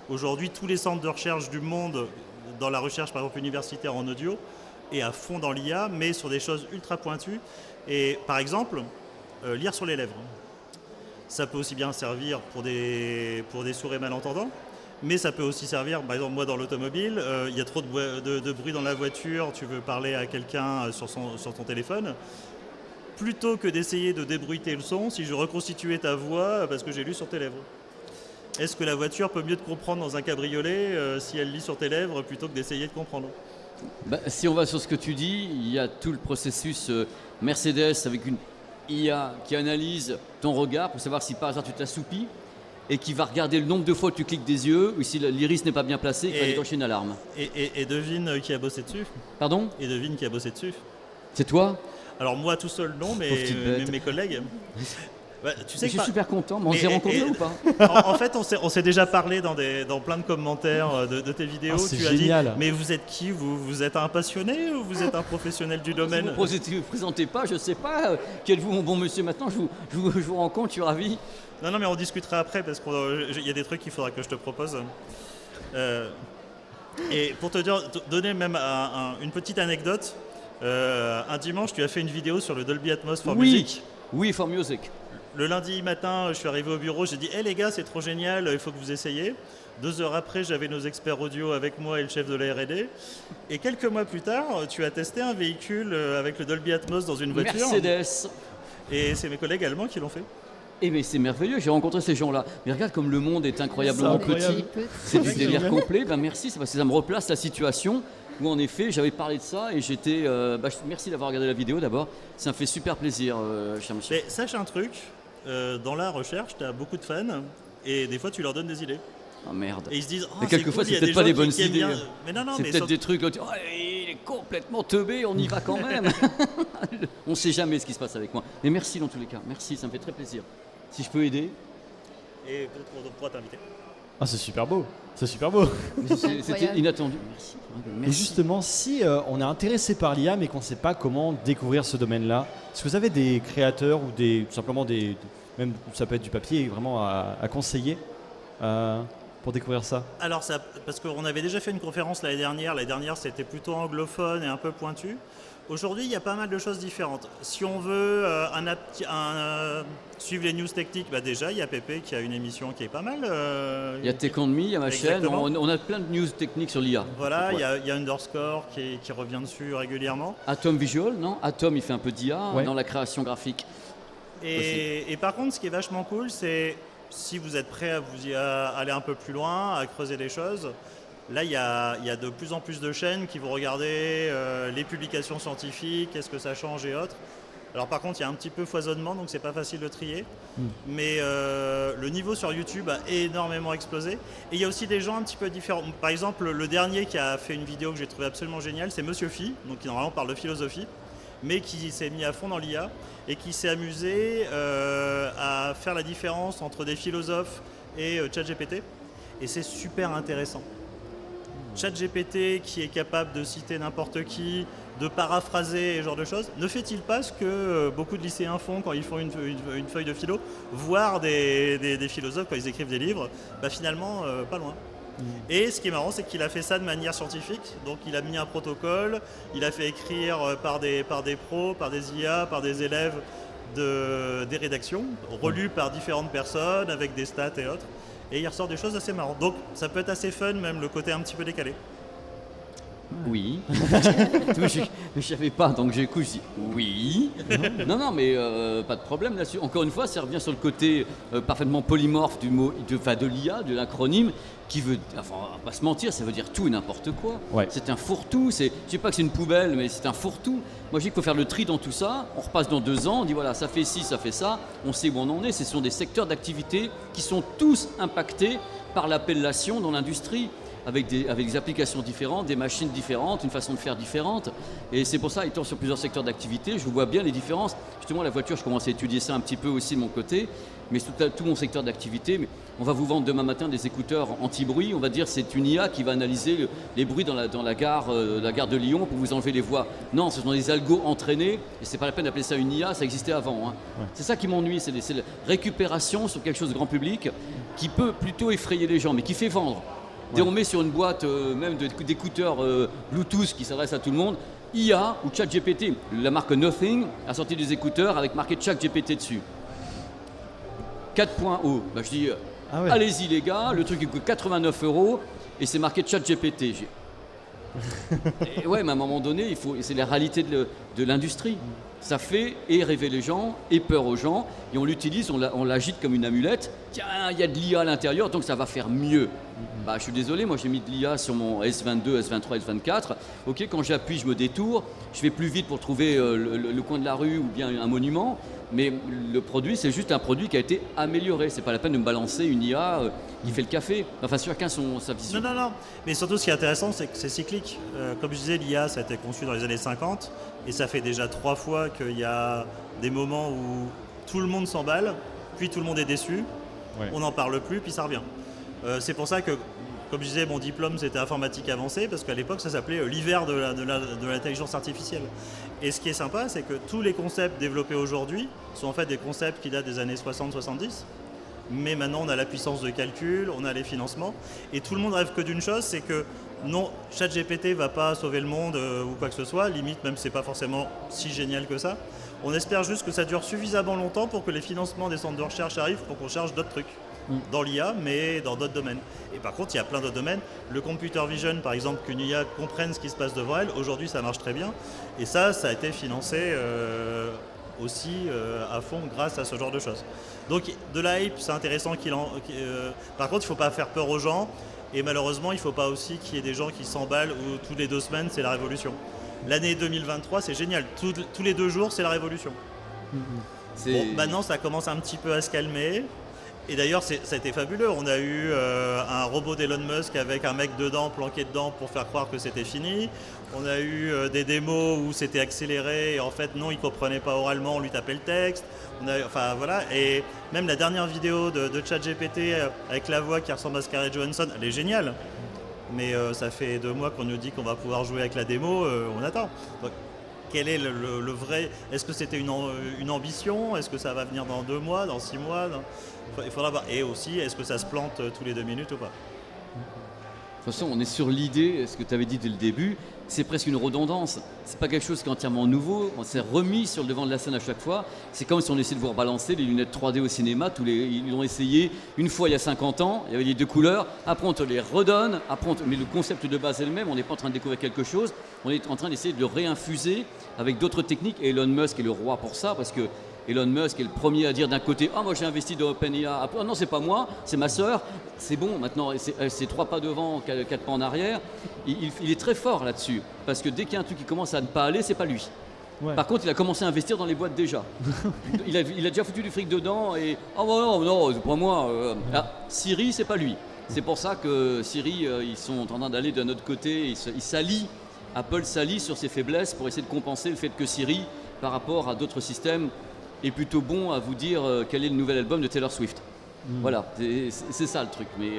Aujourd'hui, tous les centres de recherche du monde, dans la recherche par exemple universitaire en audio, est à fond dans l'IA, mais sur des choses ultra pointues. Et par exemple, lire sur les lèvres. Ça peut aussi bien servir pour des sourds et malentendants, mais ça peut aussi servir, par exemple moi dans l'automobile, il y a trop de bruit dans la voiture, tu veux parler à quelqu'un sur ton téléphone. Plutôt que d'essayer de débruiter le son, si je reconstituais ta voix parce que j'ai lu sur tes lèvres. Est-ce que la voiture peut mieux te comprendre dans un cabriolet si elle lit sur tes lèvres plutôt que d'essayer de comprendre? Si on va sur ce que tu dis, il y a tout le processus Mercedes avec une IA qui analyse ton regard pour savoir si par hasard tu t'assoupis et qui va regarder le nombre de fois que tu cliques des yeux ou si l'iris n'est pas bien placé et qui va déclencher une alarme. Et devine qui a bossé dessus. Pardon? Et devine qui a bossé dessus. C'est toi? Alors moi tout seul non, mais Pauvre petite bête. mes collègues. Bah, tu sais Je suis super content, mais on Mais- s'est rencontrés et- ou pas? En fait, on s'est déjà parlé dans plein de commentaires de tes vidéos. Ah, c'est tu as génial. dit, mais vous êtes qui vous êtes un passionné ou vous êtes un professionnel du Si vous domaine? ne vous présentez pas, je ne sais pas. Qui êtes-vous, mon bon monsieur? Maintenant, je vous rencontre, je suis ravi. Non, mais on discutera après parce qu'il y a des trucs qu'il faudra que je te propose. Et pour te donner même une petite anecdote, un dimanche, tu as fait une vidéo sur le Dolby Atmos for Music. Oui, for music. Le lundi matin, je suis arrivé au bureau, j'ai dit « Hé les gars, c'est trop génial, il faut que vous essayiez ». 2 heures après, j'avais nos experts audio avec moi et le chef de la R&D. Et quelques mois plus tard, tu as testé un véhicule avec le Dolby Atmos dans une voiture. Mercedes. Et c'est mes collègues allemands qui l'ont fait. Et mais c'est merveilleux, j'ai rencontré ces gens-là. Mais regarde comme le monde est incroyablement C'est incroyable. petit. C'est du délire complet. Ben merci, c'est parce que ça me replace la situation où en effet j'avais parlé de ça et j'étais. Merci d'avoir regardé la vidéo d'abord. Ça me fait super plaisir, cher monsieur. Mais sache un truc, dans la recherche, tu as beaucoup de fans et des fois tu leur donnes des idées. Ah merde. Et ils se disent, oh, Mais quelquefois, cool, il y c'est a peut-être pas des gens bonnes qui aiment idées. bien. Mais non, C'est mais peut-être des trucs, là, il est complètement teubé, on y va quand même. On ne sait jamais ce qui se passe avec moi. Mais merci dans tous les cas, merci, ça me fait très plaisir. Si je peux aider, Et peut-être qu'on pourra t'inviter. Ah, c'est super beau. C'est super beau. c'était Incroyable. inattendu. Merci. Et Merci. justement, si on est intéressé par l'IA mais qu'on ne sait pas comment découvrir ce domaine-là, est-ce que vous avez des créateurs ou tout simplement même ça peut être du papier vraiment à conseiller pour découvrir ça? Alors, parce qu'on avait déjà fait une conférence l'année dernière. L'année dernière, c'était plutôt anglophone et un peu pointu. Aujourd'hui, il y a pas mal de choses différentes. Si on veut suivre les news techniques, déjà, il y a Pépé qui a une émission qui est pas mal. Il y a Tech and Me, il y a ma chaîne, Exactement. on a plein de news techniques sur l'IA. Voilà, Ouais. il y a Underscore qui revient dessus régulièrement. Atom Visual, non? Atom, il fait un peu d'IA Ouais. dans la création graphique. Et par contre, ce qui est vachement cool, c'est si vous êtes prêt à aller un peu plus loin, à creuser les choses, là, il y a de plus en plus de chaînes qui vont regarder les publications scientifiques, qu'est-ce que ça change et autres. Alors par contre, il y a un petit peu foisonnement, donc c'est pas facile de trier. Mais le niveau sur YouTube a énormément explosé. Et il y a aussi des gens un petit peu différents. Par exemple, le dernier qui a fait une vidéo que j'ai trouvé absolument géniale, c'est Monsieur Phi, donc qui normalement parle de philosophie, mais qui s'est mis à fond dans l'IA et qui s'est amusé à faire la différence entre des philosophes et ChatGPT. Et c'est super intéressant. ChatGPT qui est capable de citer n'importe qui, de paraphraser et ce genre de choses, ne fait-il pas ce que beaucoup de lycéens font quand ils font une feuille de philo, voire des philosophes quand ils écrivent des livres? Finalement, pas loin. Et ce qui est marrant, c'est qu'il a fait ça de manière scientifique. Donc il a mis un protocole, il a fait écrire par des pros, par des IA, par des élèves des rédactions, relus par différentes personnes avec des stats et autres. Et il ressort des choses assez marrantes. Donc ça peut être assez fun, même le côté un petit peu décalé. Oui. Je ne savais pas, donc j'écoute, je dis oui. Non, mais pas de problème là-dessus. Encore une fois, ça revient sur le côté parfaitement polymorphe de l'IA, de l'acronyme, qui veut, enfin, on va pas se mentir, ça veut dire tout et n'importe quoi. Ouais. C'est un fourre-tout. Je dis pas que c'est une poubelle, mais c'est un fourre-tout. Moi, je dis qu'il faut faire le tri dans tout ça. On repasse dans 2 ans, on dit voilà, ça fait ci, ça fait ça. On sait où on en est. Ce sont des secteurs d'activité qui sont tous impactés par l'appellation dans l'industrie. Avec des applications différentes, des machines différentes, une façon de faire différente. Et c'est pour ça, étant sur plusieurs secteurs d'activité, je vois bien les différences. Justement, la voiture, je commence à étudier ça un petit peu aussi de mon côté, mais tout mon secteur d'activité. Mais on va vous vendre demain matin des écouteurs anti-bruit. On va dire c'est une IA qui va analyser les bruits dans la gare de Lyon pour vous enlever les voix. Non, ce sont des algos entraînés, et c'est pas la peine d'appeler ça une IA, ça existait avant. Hein. Ouais. C'est ça qui m'ennuie, c'est la récupération sur quelque chose de grand public qui peut plutôt effrayer les gens, mais qui fait vendre. Ouais. On met sur une boîte même d'écouteurs Bluetooth qui s'adresse à tout le monde, IA ou ChatGPT. La marque Nothing a sorti des écouteurs avec marqué ChatGPT dessus. 4.0. Je dis, allez-y les gars, le truc il coûte 89 € et c'est marqué ChatGPT. Et ouais, mais à un moment donné, c'est la réalité de l'industrie. Ça fait et rêver les gens, et peur aux gens, et on l'utilise, on l'agite comme une amulette. Tiens, il y a de l'IA à l'intérieur, donc ça va faire mieux. Je suis désolé, moi j'ai mis de l'IA sur mon S22, S23, S24. Ok, quand j'appuie, je me détourne, je vais plus vite pour trouver le coin de la rue ou bien un monument. Mais le produit, c'est juste un produit qui a été amélioré. C'est pas la peine de me balancer une IA qui fait le café. Enfin, chacun sa vision. Non. Mais surtout, ce qui est intéressant, c'est que c'est cyclique. Comme je disais, l'IA, ça a été conçu dans les années 50. Et ça fait déjà 3 fois qu'il y a des moments où tout le monde s'emballe, puis tout le monde est déçu. Ouais. On n'en parle plus, puis ça revient. C'est pour ça que, comme je disais, mon diplôme, c'était informatique avancée, parce qu'à l'époque, ça s'appelait l'hiver de l'intelligence artificielle. Et ce qui est sympa, c'est que tous les concepts développés aujourd'hui sont en fait des concepts qui datent des années 60-70. Mais maintenant, on a la puissance de calcul, on a les financements. Et tout le monde rêve que d'une chose, c'est que non, ChatGPT ne va pas sauver le monde ou quoi que ce soit. Limite, même, c'est pas forcément si génial que ça. On espère juste que ça dure suffisamment longtemps pour que les financements des centres de recherche arrivent pour qu'on cherche d'autres trucs. Dans l'IA, mais dans d'autres domaines. Et par contre, il y a plein d'autres domaines. Le computer vision, par exemple, qu'une IA comprenne ce qui se passe devant elle, aujourd'hui, ça marche très bien. Et ça a été financé aussi à fond grâce à ce genre de choses. Donc de la hype, c'est intéressant par contre, il ne faut pas faire peur aux gens. Et malheureusement, il ne faut pas aussi qu'il y ait des gens qui s'emballent où toutes les 2 semaines, c'est la révolution. L'année 2023, c'est génial. Tous les 2 jours, c'est la révolution. Bon, maintenant, ça commence un petit peu à se calmer. Et d'ailleurs, ça a été fabuleux. On a eu un robot d'Elon Musk avec un mec dedans, planqué dedans, pour faire croire que c'était fini. On a eu des démos où c'était accéléré et en fait, non, il ne comprenait pas oralement, on lui tapait le texte. Enfin, voilà. Et même la dernière vidéo de ChatGPT avec la voix qui ressemble à Scarlett Johansson, elle est géniale. Mais ça fait 2 mois qu'on nous dit qu'on va pouvoir jouer avec la démo, on attend. Donc, quel est le vrai... Est-ce que c'était une ambition? Est-ce que ça va venir dans 2 mois, dans 6 mois? Il faudra voir. Et aussi, est-ce que ça se plante tous les 2 minutes ou pas? De toute façon, on est sur l'idée, ce que tu avais dit dès le début, c'est presque une redondance. C'est pas quelque chose qui est entièrement nouveau. On s'est remis sur le devant de la scène à chaque fois. C'est comme si on essayait de voir balancer les lunettes 3D au cinéma. Ils l'ont essayé une fois il y a 50 ans. Il y avait les 2 couleurs. Après, on te les redonne. Mais le concept de base est le même. On n'est pas en train de découvrir quelque chose. On est en train d'essayer de le réinfuser avec d'autres techniques. Et Elon Musk est le roi pour ça parce que Elon Musk est le premier à dire d'un côté « Ah, moi j'ai investi dans OpenAI. Ah non, c'est pas moi, c'est ma sœur. C'est bon, maintenant, c'est 3 pas devant, 4 pas en arrière. » Il est très fort là-dessus. Parce que dès qu'il y a un truc qui commence à ne pas aller, c'est pas lui. Ouais. Par contre, il a commencé à investir dans les boîtes déjà. il a déjà foutu du fric dedans et « Ah non, c'est pas moi. Siri, c'est pas lui. » C'est pour ça que Siri, ils sont en train d'aller d'un autre côté. Ils s'allient. Apple s'allie sur ses faiblesses pour essayer de compenser le fait que Siri, par rapport à d'autres systèmes, est plutôt bon à vous dire quel est le nouvel album de Taylor Swift. Voilà, c'est ça le truc. Mais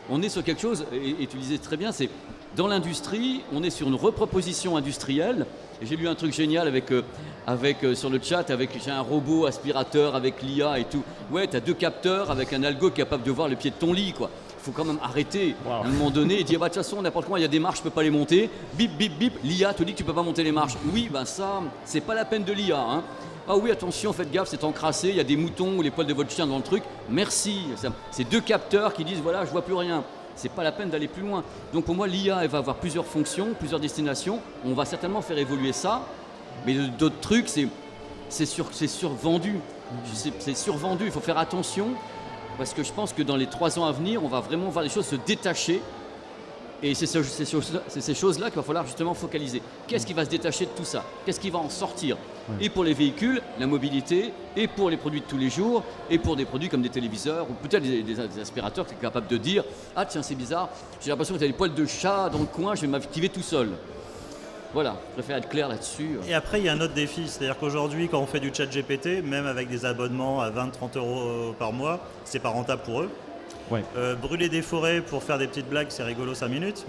on est sur quelque chose, et tu disais très bien, c'est dans l'industrie, on est sur une reproposition industrielle. Et j'ai lu un truc génial sur le chat, j'ai un robot aspirateur avec l'IA et tout. Ouais, tu as 2 capteurs avec un algo capable de voir le pied de ton lit, quoi. Il faut quand même arrêter à un moment donné et dire bah, de toute façon, n'importe quoi, il y a des marches, je ne peux pas les monter. Bip, bip, bip, l'IA te dit que tu ne peux pas monter les marches. Oui, ben ça, c'est pas la peine de l'IA. Hein. Ah oui, attention, faites gaffe, c'est encrassé, il y a des moutons ou les poils de votre chien dans le truc. Merci. C'est 2 capteurs qui disent voilà, je vois plus rien. C'est pas la peine d'aller plus loin. Donc pour moi, l'IA, elle va avoir plusieurs fonctions, plusieurs destinations. On va certainement faire évoluer ça. Mais d'autres trucs, c'est survendu. C'est survendu, il faut faire attention. Parce que je pense que dans les 3 ans à venir, on va vraiment voir les choses se détacher. Et c'est ces choses-là qu'il va falloir justement focaliser. Qu'est-ce qui va se détacher de tout ça? Qu'est-ce qui va en sortir? Et pour les véhicules, la mobilité, et pour les produits de tous les jours, et pour des produits comme des téléviseurs, ou peut-être des aspirateurs qui sont capables de dire « Ah tiens, c'est bizarre, j'ai l'impression que tu as des poils de chat dans le coin, je vais m'activer tout seul. » Voilà, je préfère être clair là-dessus. Et après, il y a un autre défi, c'est-à-dire qu'aujourd'hui, quand on fait du chat GPT, même avec des abonnements à 20-30 € par mois, c'est pas rentable pour eux. Ouais. Brûler des forêts pour faire des petites blagues, c'est rigolo 5 minutes.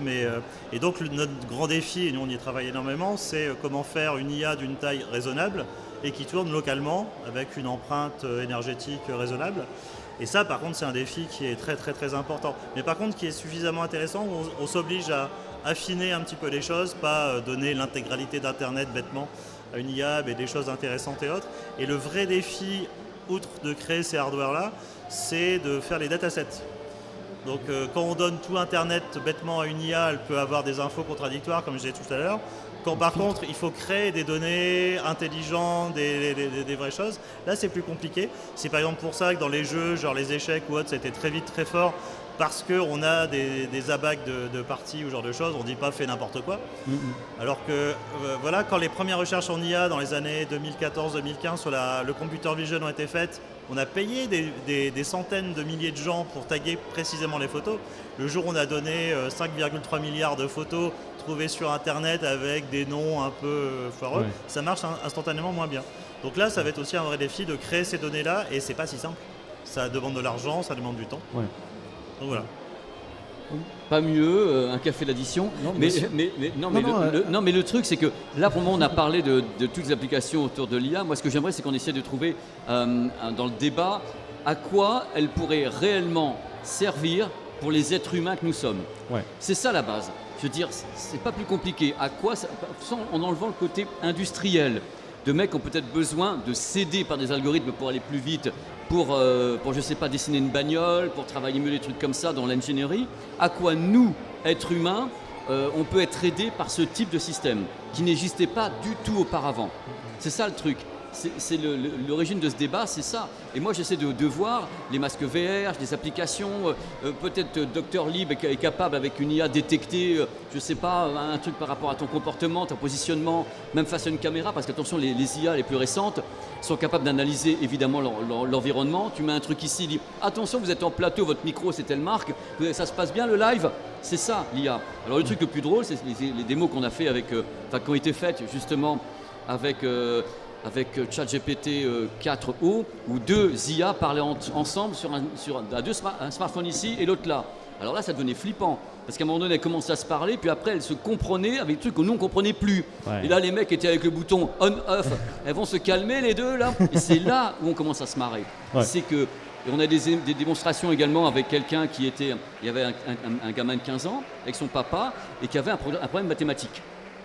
Et donc, notre grand défi, et nous on y travaille énormément, c'est comment faire une IA d'une taille raisonnable et qui tourne localement avec une empreinte énergétique raisonnable. Et ça, par contre, c'est un défi qui est très, très, très important. Mais par contre, qui est suffisamment intéressant, on s'oblige à affiner un petit peu les choses, pas donner l'intégralité d'Internet bêtement à une IA, mais des choses intéressantes et autres. Et le vrai défi, outre de créer ces hardware-là, c'est de faire les datasets. Donc quand on donne tout Internet bêtement à une IA, elle peut avoir des infos contradictoires, comme je disais tout à l'heure. Quand par contre, il faut créer des données intelligentes, des vraies choses, là c'est plus compliqué. C'est par exemple pour ça que dans les jeux, genre les échecs ou autres, ça a été très vite très fort, parce qu'on a des abacs de parties ou ce genre de choses, on ne dit pas fait n'importe quoi. Alors que voilà, quand les premières recherches en IA dans les années 2014-2015 sur le computer vision ont été faites, on a payé des centaines de milliers de gens pour taguer précisément les photos. Le jour où on a donné 5,3 milliards de photos trouvées sur Internet avec des noms un peu foireux, ça marche instantanément moins bien. Donc là, ça va être aussi un vrai défi de créer ces données-là, et c'est pas si simple. Ça demande de l'argent, ça demande du temps. Ouais. Donc voilà. Pas mieux, un café d'addition. Mais le truc, c'est que là, pour moi, on a parlé de toutes les applications autour de l'IA. Moi, ce que j'aimerais, c'est qu'on essaie de trouver dans le débat à quoi elle pourrait réellement servir pour les êtres humains que nous sommes. Ouais. C'est ça la base. Je veux dire, c'est pas plus compliqué. À quoi, en enlevant le côté industriel, de mecs qui ont peut-être besoin de s'aider par des algorithmes pour aller plus vite, pour je sais pas, dessiner une bagnole, pour travailler mieux des trucs comme ça dans l'ingénierie. À quoi nous, êtres humains, on peut être aidés par ce type de système qui n'existait pas du tout auparavant. C'est ça le truc. c'est l'origine de ce débat, c'est ça. Et moi, j'essaie de voir les masques VR, des applications. Peut-être Dr Lib est capable, avec une IA, détecter, je sais pas, un truc par rapport à ton comportement, ton positionnement, même face à une caméra. Parce qu'attention, les IA les plus récentes sont capables d'analyser évidemment l'environnement. Tu mets un truc ici, il dit attention, vous êtes en plateau, votre micro, c'est telle marque, ça se passe bien le live. C'est ça l'IA. Alors le truc le plus drôle, c'est les démos qu'on a fait qui ont été faites justement avec ChatGPT 4o, où deux IA parlaient ensemble sur un smartphone ici et l'autre là. Alors là, ça devenait flippant, parce qu'à un moment donné, elles commençaient à se parler, puis après, elles se comprenaient avec des trucs que nous, on ne comprenait plus. Ouais. Et là, les mecs étaient avec le bouton on-off. Elles vont se calmer, les deux, là. Et c'est là où on commence à se marrer. Ouais. C'est que... Et on a des démonstrations également avec quelqu'un qui était... Il y avait un gamin de 15 ans, avec son papa, et qui avait un problème mathématique,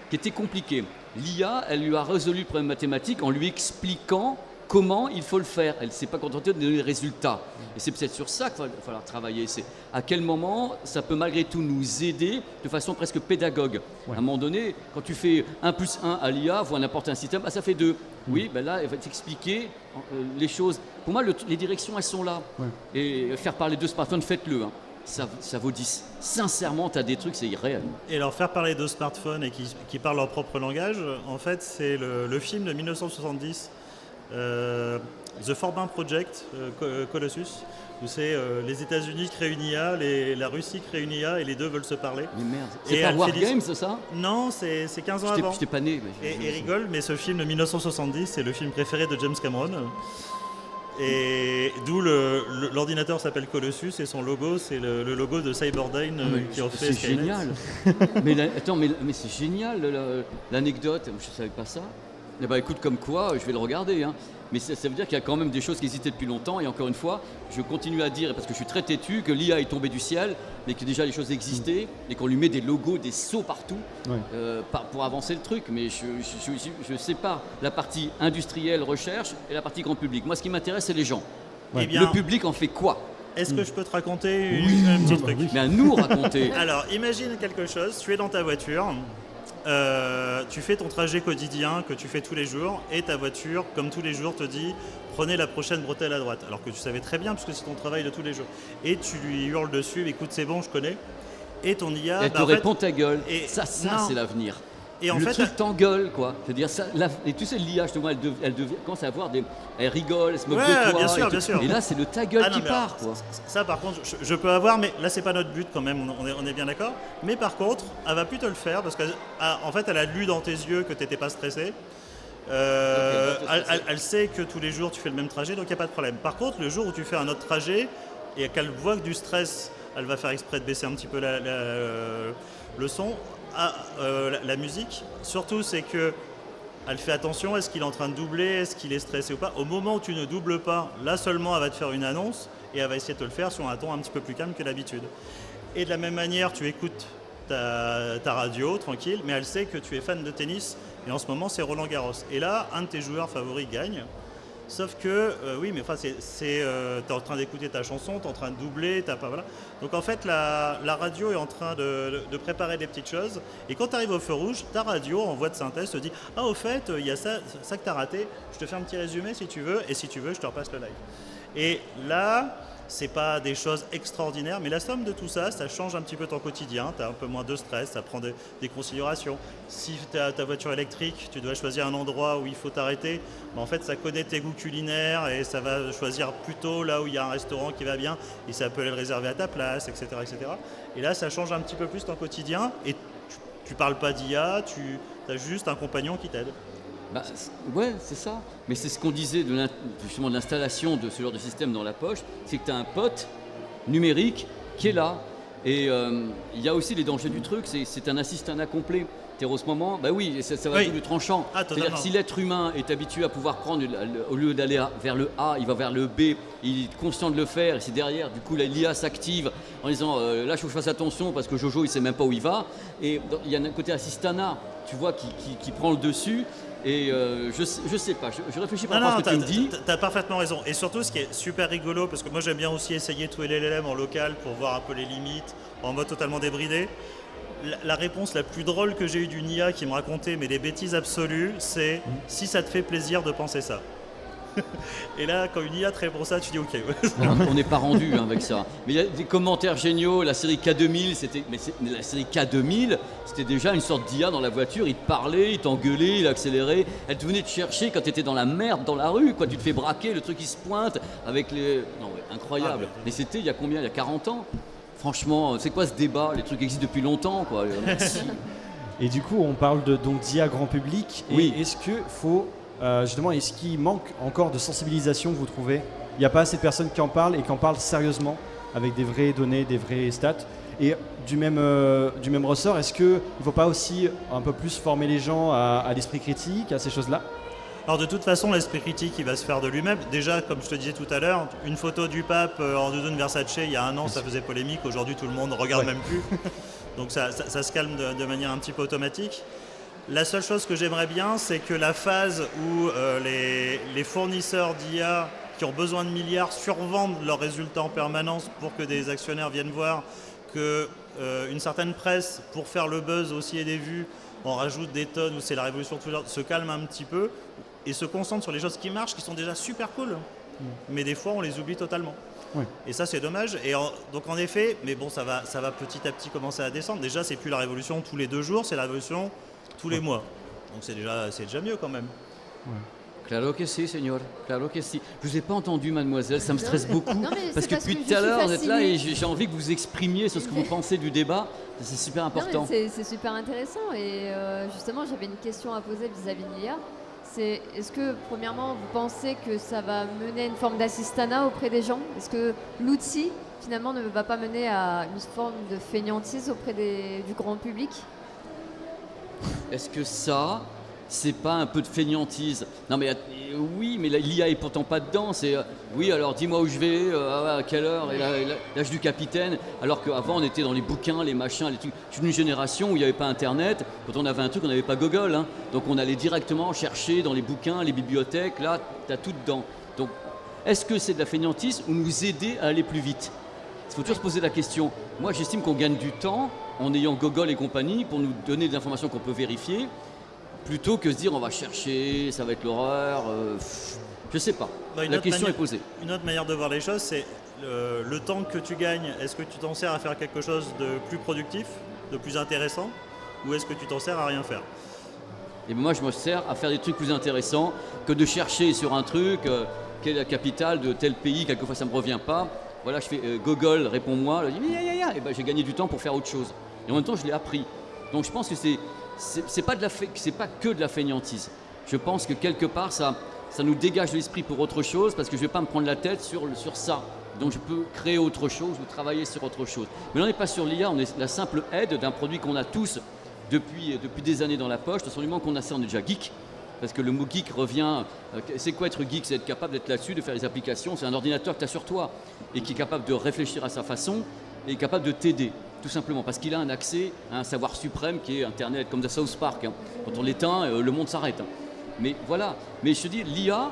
qui était compliqué. L'IA, elle lui a résolu le problème mathématique en lui expliquant comment il faut le faire. Elle ne s'est pas contentée de donner les résultats. Et c'est peut-être sur ça qu'il va falloir travailler. C'est à quel moment ça peut malgré tout nous aider de façon presque pédagogue. Ouais. À un moment donné, quand tu fais 1 plus 1 à l'IA, ou à n'importe un système, ça fait 2. Oui, ben là, elle va t'expliquer les choses. Pour moi, les directions, elles sont là. Ouais. Et faire parler de smartphones, faites-le. Hein. Ça vaut 10. Sincèrement, tu as des trucs, c'est irréel. Et leur faire parler de smartphones et qui parlent leur propre langage, en fait, c'est le film de 1970, The Forbin Project, Colossus, où c'est les États-Unis créent une IA, la Russie crée une IA et les deux veulent se parler. Mais merde, c'est pas War Games, c'est ça? Non, c'est 15 ans avant. Je t'ai pas né. Et rigole, mais ce film de 1970, c'est le film préféré de James Cameron. Et d'où l'ordinateur s'appelle Colossus et son logo, c'est le logo de Cyberdyne qui ont fait Skynet. C'est génial. mais c'est génial l'anecdote. Je ne savais pas ça. Eh ben, écoute, comme quoi, je vais le regarder. Hein. Mais ça veut dire qu'il y a quand même des choses qui existaient depuis longtemps. Et encore une fois, je continue à dire, parce que je suis très têtu, que l'IA est tombée du ciel, mais que déjà les choses existaient, et qu'on lui met des logos, des sceaux partout, pour avancer le truc. Mais je sépare la partie industrielle, recherche, et la partie grand public. Moi, ce qui m'intéresse, c'est les gens. Ouais. Eh bien, le public en fait quoi? Est-ce que je peux te raconter un petit truc? Mais à nous raconter. Alors, imagine quelque chose, tu es dans ta voiture. Tu fais ton trajet quotidien que tu fais tous les jours et ta voiture, comme tous les jours, te dit prenez la prochaine bretelle à droite. Alors que tu savais très bien puisque c'est ton travail de tous les jours. Et tu lui hurles dessus, écoute c'est bon, je connais. Et ton IA... Elle te répond ta gueule. Et ça c'est l'avenir. Et en fait, truc t'engueule, quoi. C'est-à-dire, et tu sais, l'IA, justement, elle commence à avoir elle rigole, elle se moque de toi. Bien sûr. Et là, c'est le ta gueule qui part, quoi. Ça, par contre, je peux avoir, mais là, c'est pas notre but quand même, on est bien d'accord. Mais par contre, elle va plus te le faire parce qu'en fait, elle a lu dans tes yeux que tu n'étais pas stressé. Elle sait que tous les jours, tu fais le même trajet, donc il n'y a pas de problème. Par contre, le jour où tu fais un autre trajet et qu'elle voit que du stress, elle va faire exprès de baisser un petit peu le son. La musique, surtout c'est que elle fait attention, est-ce qu'il est en train de doubler, est-ce qu'il est stressé ou pas. Au moment où tu ne doubles pas, là seulement elle va te faire une annonce et elle va essayer de te le faire sur un ton un petit peu plus calme que d'habitude. Et de la même manière, tu écoutes ta radio tranquille, mais elle sait que tu es fan de tennis et en ce moment c'est Roland Garros. Et là, un de tes joueurs favoris gagne. Sauf que, oui, mais enfin, t'es en train d'écouter ta chanson, t'es en train de doubler, voilà. Donc en fait, la radio est en train de préparer des petites choses. Et quand tu arrives au feu rouge, ta radio, en voix de synthèse, te dit « Ah, au fait, il y a ça que tu as raté, je te fais un petit résumé si tu veux, et si tu veux, je te repasse le live. » Et là, c'est pas des choses extraordinaires, mais la somme de tout ça, ça change un petit peu ton quotidien, tu as un peu moins de stress, ça prend des considérations. Si tu as ta voiture électrique, tu dois choisir un endroit où il faut t'arrêter, en fait ça connaît tes goûts culinaires et ça va choisir plutôt là où il y a un restaurant qui va bien et ça peut le réserver à ta place, etc. etc. Et là ça change un petit peu plus ton quotidien et tu parles pas d'IA, tu as juste un compagnon qui t'aide. Bah, ouais, c'est ça. Mais c'est ce qu'on disait justement de l'installation de ce genre de système dans la poche, c'est que tu as un pote numérique qui est là. Et il y a aussi les dangers du truc, c'est un assistant complet. En ce moment, bah oui, ça va être du tranchant. C'est-à-dire que si l'être humain est habitué à pouvoir prendre, au lieu d'aller vers le A, il va vers le B, il est conscient de le faire, et si derrière, du coup, l'IA s'active en disant là, il faut que je fasse attention parce que Jojo, il ne sait même pas où il va. Et il y a un côté assistana, tu vois, qui prend le dessus. Et je sais pas, je réfléchis par rapport à ce que tu me dis. Tu as parfaitement raison. Et surtout, ce qui est super rigolo, parce que moi j'aime bien aussi essayer tous les LLM en local pour voir un peu les limites, en mode totalement débridé. la réponse la plus drôle que j'ai eue d'une IA qui me racontait mais des bêtises absolues, c'est si ça te fait plaisir de penser ça. Et là, quand une IA te répond ça, tu dis ok. On n'est pas rendu avec ça. Mais il y a des commentaires géniaux. La série K2000, mais la série K2000, c'était déjà une sorte d'IA dans la voiture. Il te parlait, il t'engueulait, il accélérait. Elle venait te chercher quand tu étais dans la merde, dans la rue. Quoi. Tu te fais braquer, le truc il se pointe avec les. Non, ouais, incroyable. Mais c'était il y a combien? Il y a 40 ans. Franchement, c'est quoi ce débat? Les trucs existent depuis longtemps, quoi. Merci. Et du coup, on parle donc d'IA grand public. Et Oui. est-ce que faut justement, est-ce qu'il manque encore de sensibilisation, vous trouvez? Il n'y a pas assez de personnes qui en parlent et qui en parlent sérieusement, avec des vraies données, des vraies stats. Et du même ressort, est-ce qu'il ne faut pas aussi un peu plus former les gens à l'esprit critique, à ces choses-là? Alors de toute façon, l'esprit critique, il va se faire de lui-même. Déjà, comme je te disais tout à l'heure, une photo du pape en doudoune Versace, il y a un an, ça faisait polémique. Aujourd'hui, tout le monde ne regarde même plus. Donc ça se calme de manière un petit peu automatique. La seule chose que j'aimerais bien, c'est que la phase où les fournisseurs d'IA qui ont besoin de milliards survendent leurs résultats en permanence pour que des actionnaires viennent voir, que une certaine presse, pour faire le buzz aussi et des vues, on rajoute des tonnes où c'est la révolution de Twitter, se calme un petit peu et se concentre sur les choses qui marchent, qui sont déjà super cool. Mais des fois, on les oublie totalement. Oui. Et ça, c'est dommage. Et donc, en effet, mais bon, ça va petit à petit commencer à descendre. Déjà, c'est plus la révolution tous les 2 jours, c'est la révolution tous les mois. Donc, c'est déjà mieux quand même. Claro que si, señor. Claro que si. Je vous ai pas entendu, mademoiselle. Ça me stresse beaucoup. Non, mais Parce c'est que parce depuis que tout à je suis l'heure, vous êtes là et fascinée. j'ai envie que vous exprimiez sur ce que vous pensez du débat. C'est super Non, important. mais c'est super intéressant et justement j'avais une question à poser vis-à-vis de l'IA. C'est est-ce que premièrement vous pensez que ça va mener à une forme d'assistanat auprès des gens? Est-ce que l'outil finalement ne va pas mener à une forme de fainéantise auprès du grand public? Est-ce que ça, c'est pas un peu de fainéantise? Non mais oui, mais l'IA est pourtant pas dedans. C'est oui, alors dis-moi où je vais, à quelle heure, et l'âge du capitaine. Alors qu'avant on était dans les bouquins, les machins, les trucs. Je suis d'une génération où il n'y avait pas Internet. Quand on avait un truc, on n'avait pas Google. Hein. Donc on allait directement chercher dans les bouquins, les bibliothèques. Là, t'as tout dedans. Donc est-ce que c'est de la fainéantise ou nous aider à aller plus vite? Il faut toujours se poser la question. Moi, j'estime qu'on gagne du temps en ayant Google et compagnie pour nous donner des informations qu'on peut vérifier, plutôt que se dire on va chercher, ça va être l'horreur. Je sais pas. La question est posée. Une autre manière de voir les choses, c'est le temps que tu gagnes. Est-ce que tu t'en sers à faire quelque chose de plus productif, de plus intéressant, ou est-ce que tu t'en sers à rien faire? Et moi, je me sers à faire des trucs plus intéressants que de chercher sur un truc, quelle est la capitale de tel pays, quelquefois ça ne me revient pas. Voilà, je fais Google, réponds-moi. Et ben, j'ai gagné du temps pour faire autre chose. Et en même temps, je l'ai appris. Donc je pense que c'est pas que de la fainéantise. Je pense que quelque part, ça nous dégage de l'esprit pour autre chose, parce que je ne vais pas me prendre la tête sur ça. Donc je peux créer autre chose ou travailler sur autre chose. Mais on n'est pas sur l'IA, on est la simple aide d'un produit qu'on a tous depuis des années dans la poche. De moment qu'on a ça, on est déjà geek. Parce que le mot geek revient. C'est quoi être geek? C'est être capable d'être là-dessus, de faire des applications. C'est un ordinateur que tu as sur toi et qui est capable de réfléchir à sa façon et capable de t'aider, tout simplement. Parce qu'il a un accès à un savoir suprême qui est Internet, comme dans South Park. Hein. Quand on l'éteint, le monde s'arrête. Hein. Mais voilà. Mais je te dis, l'IA,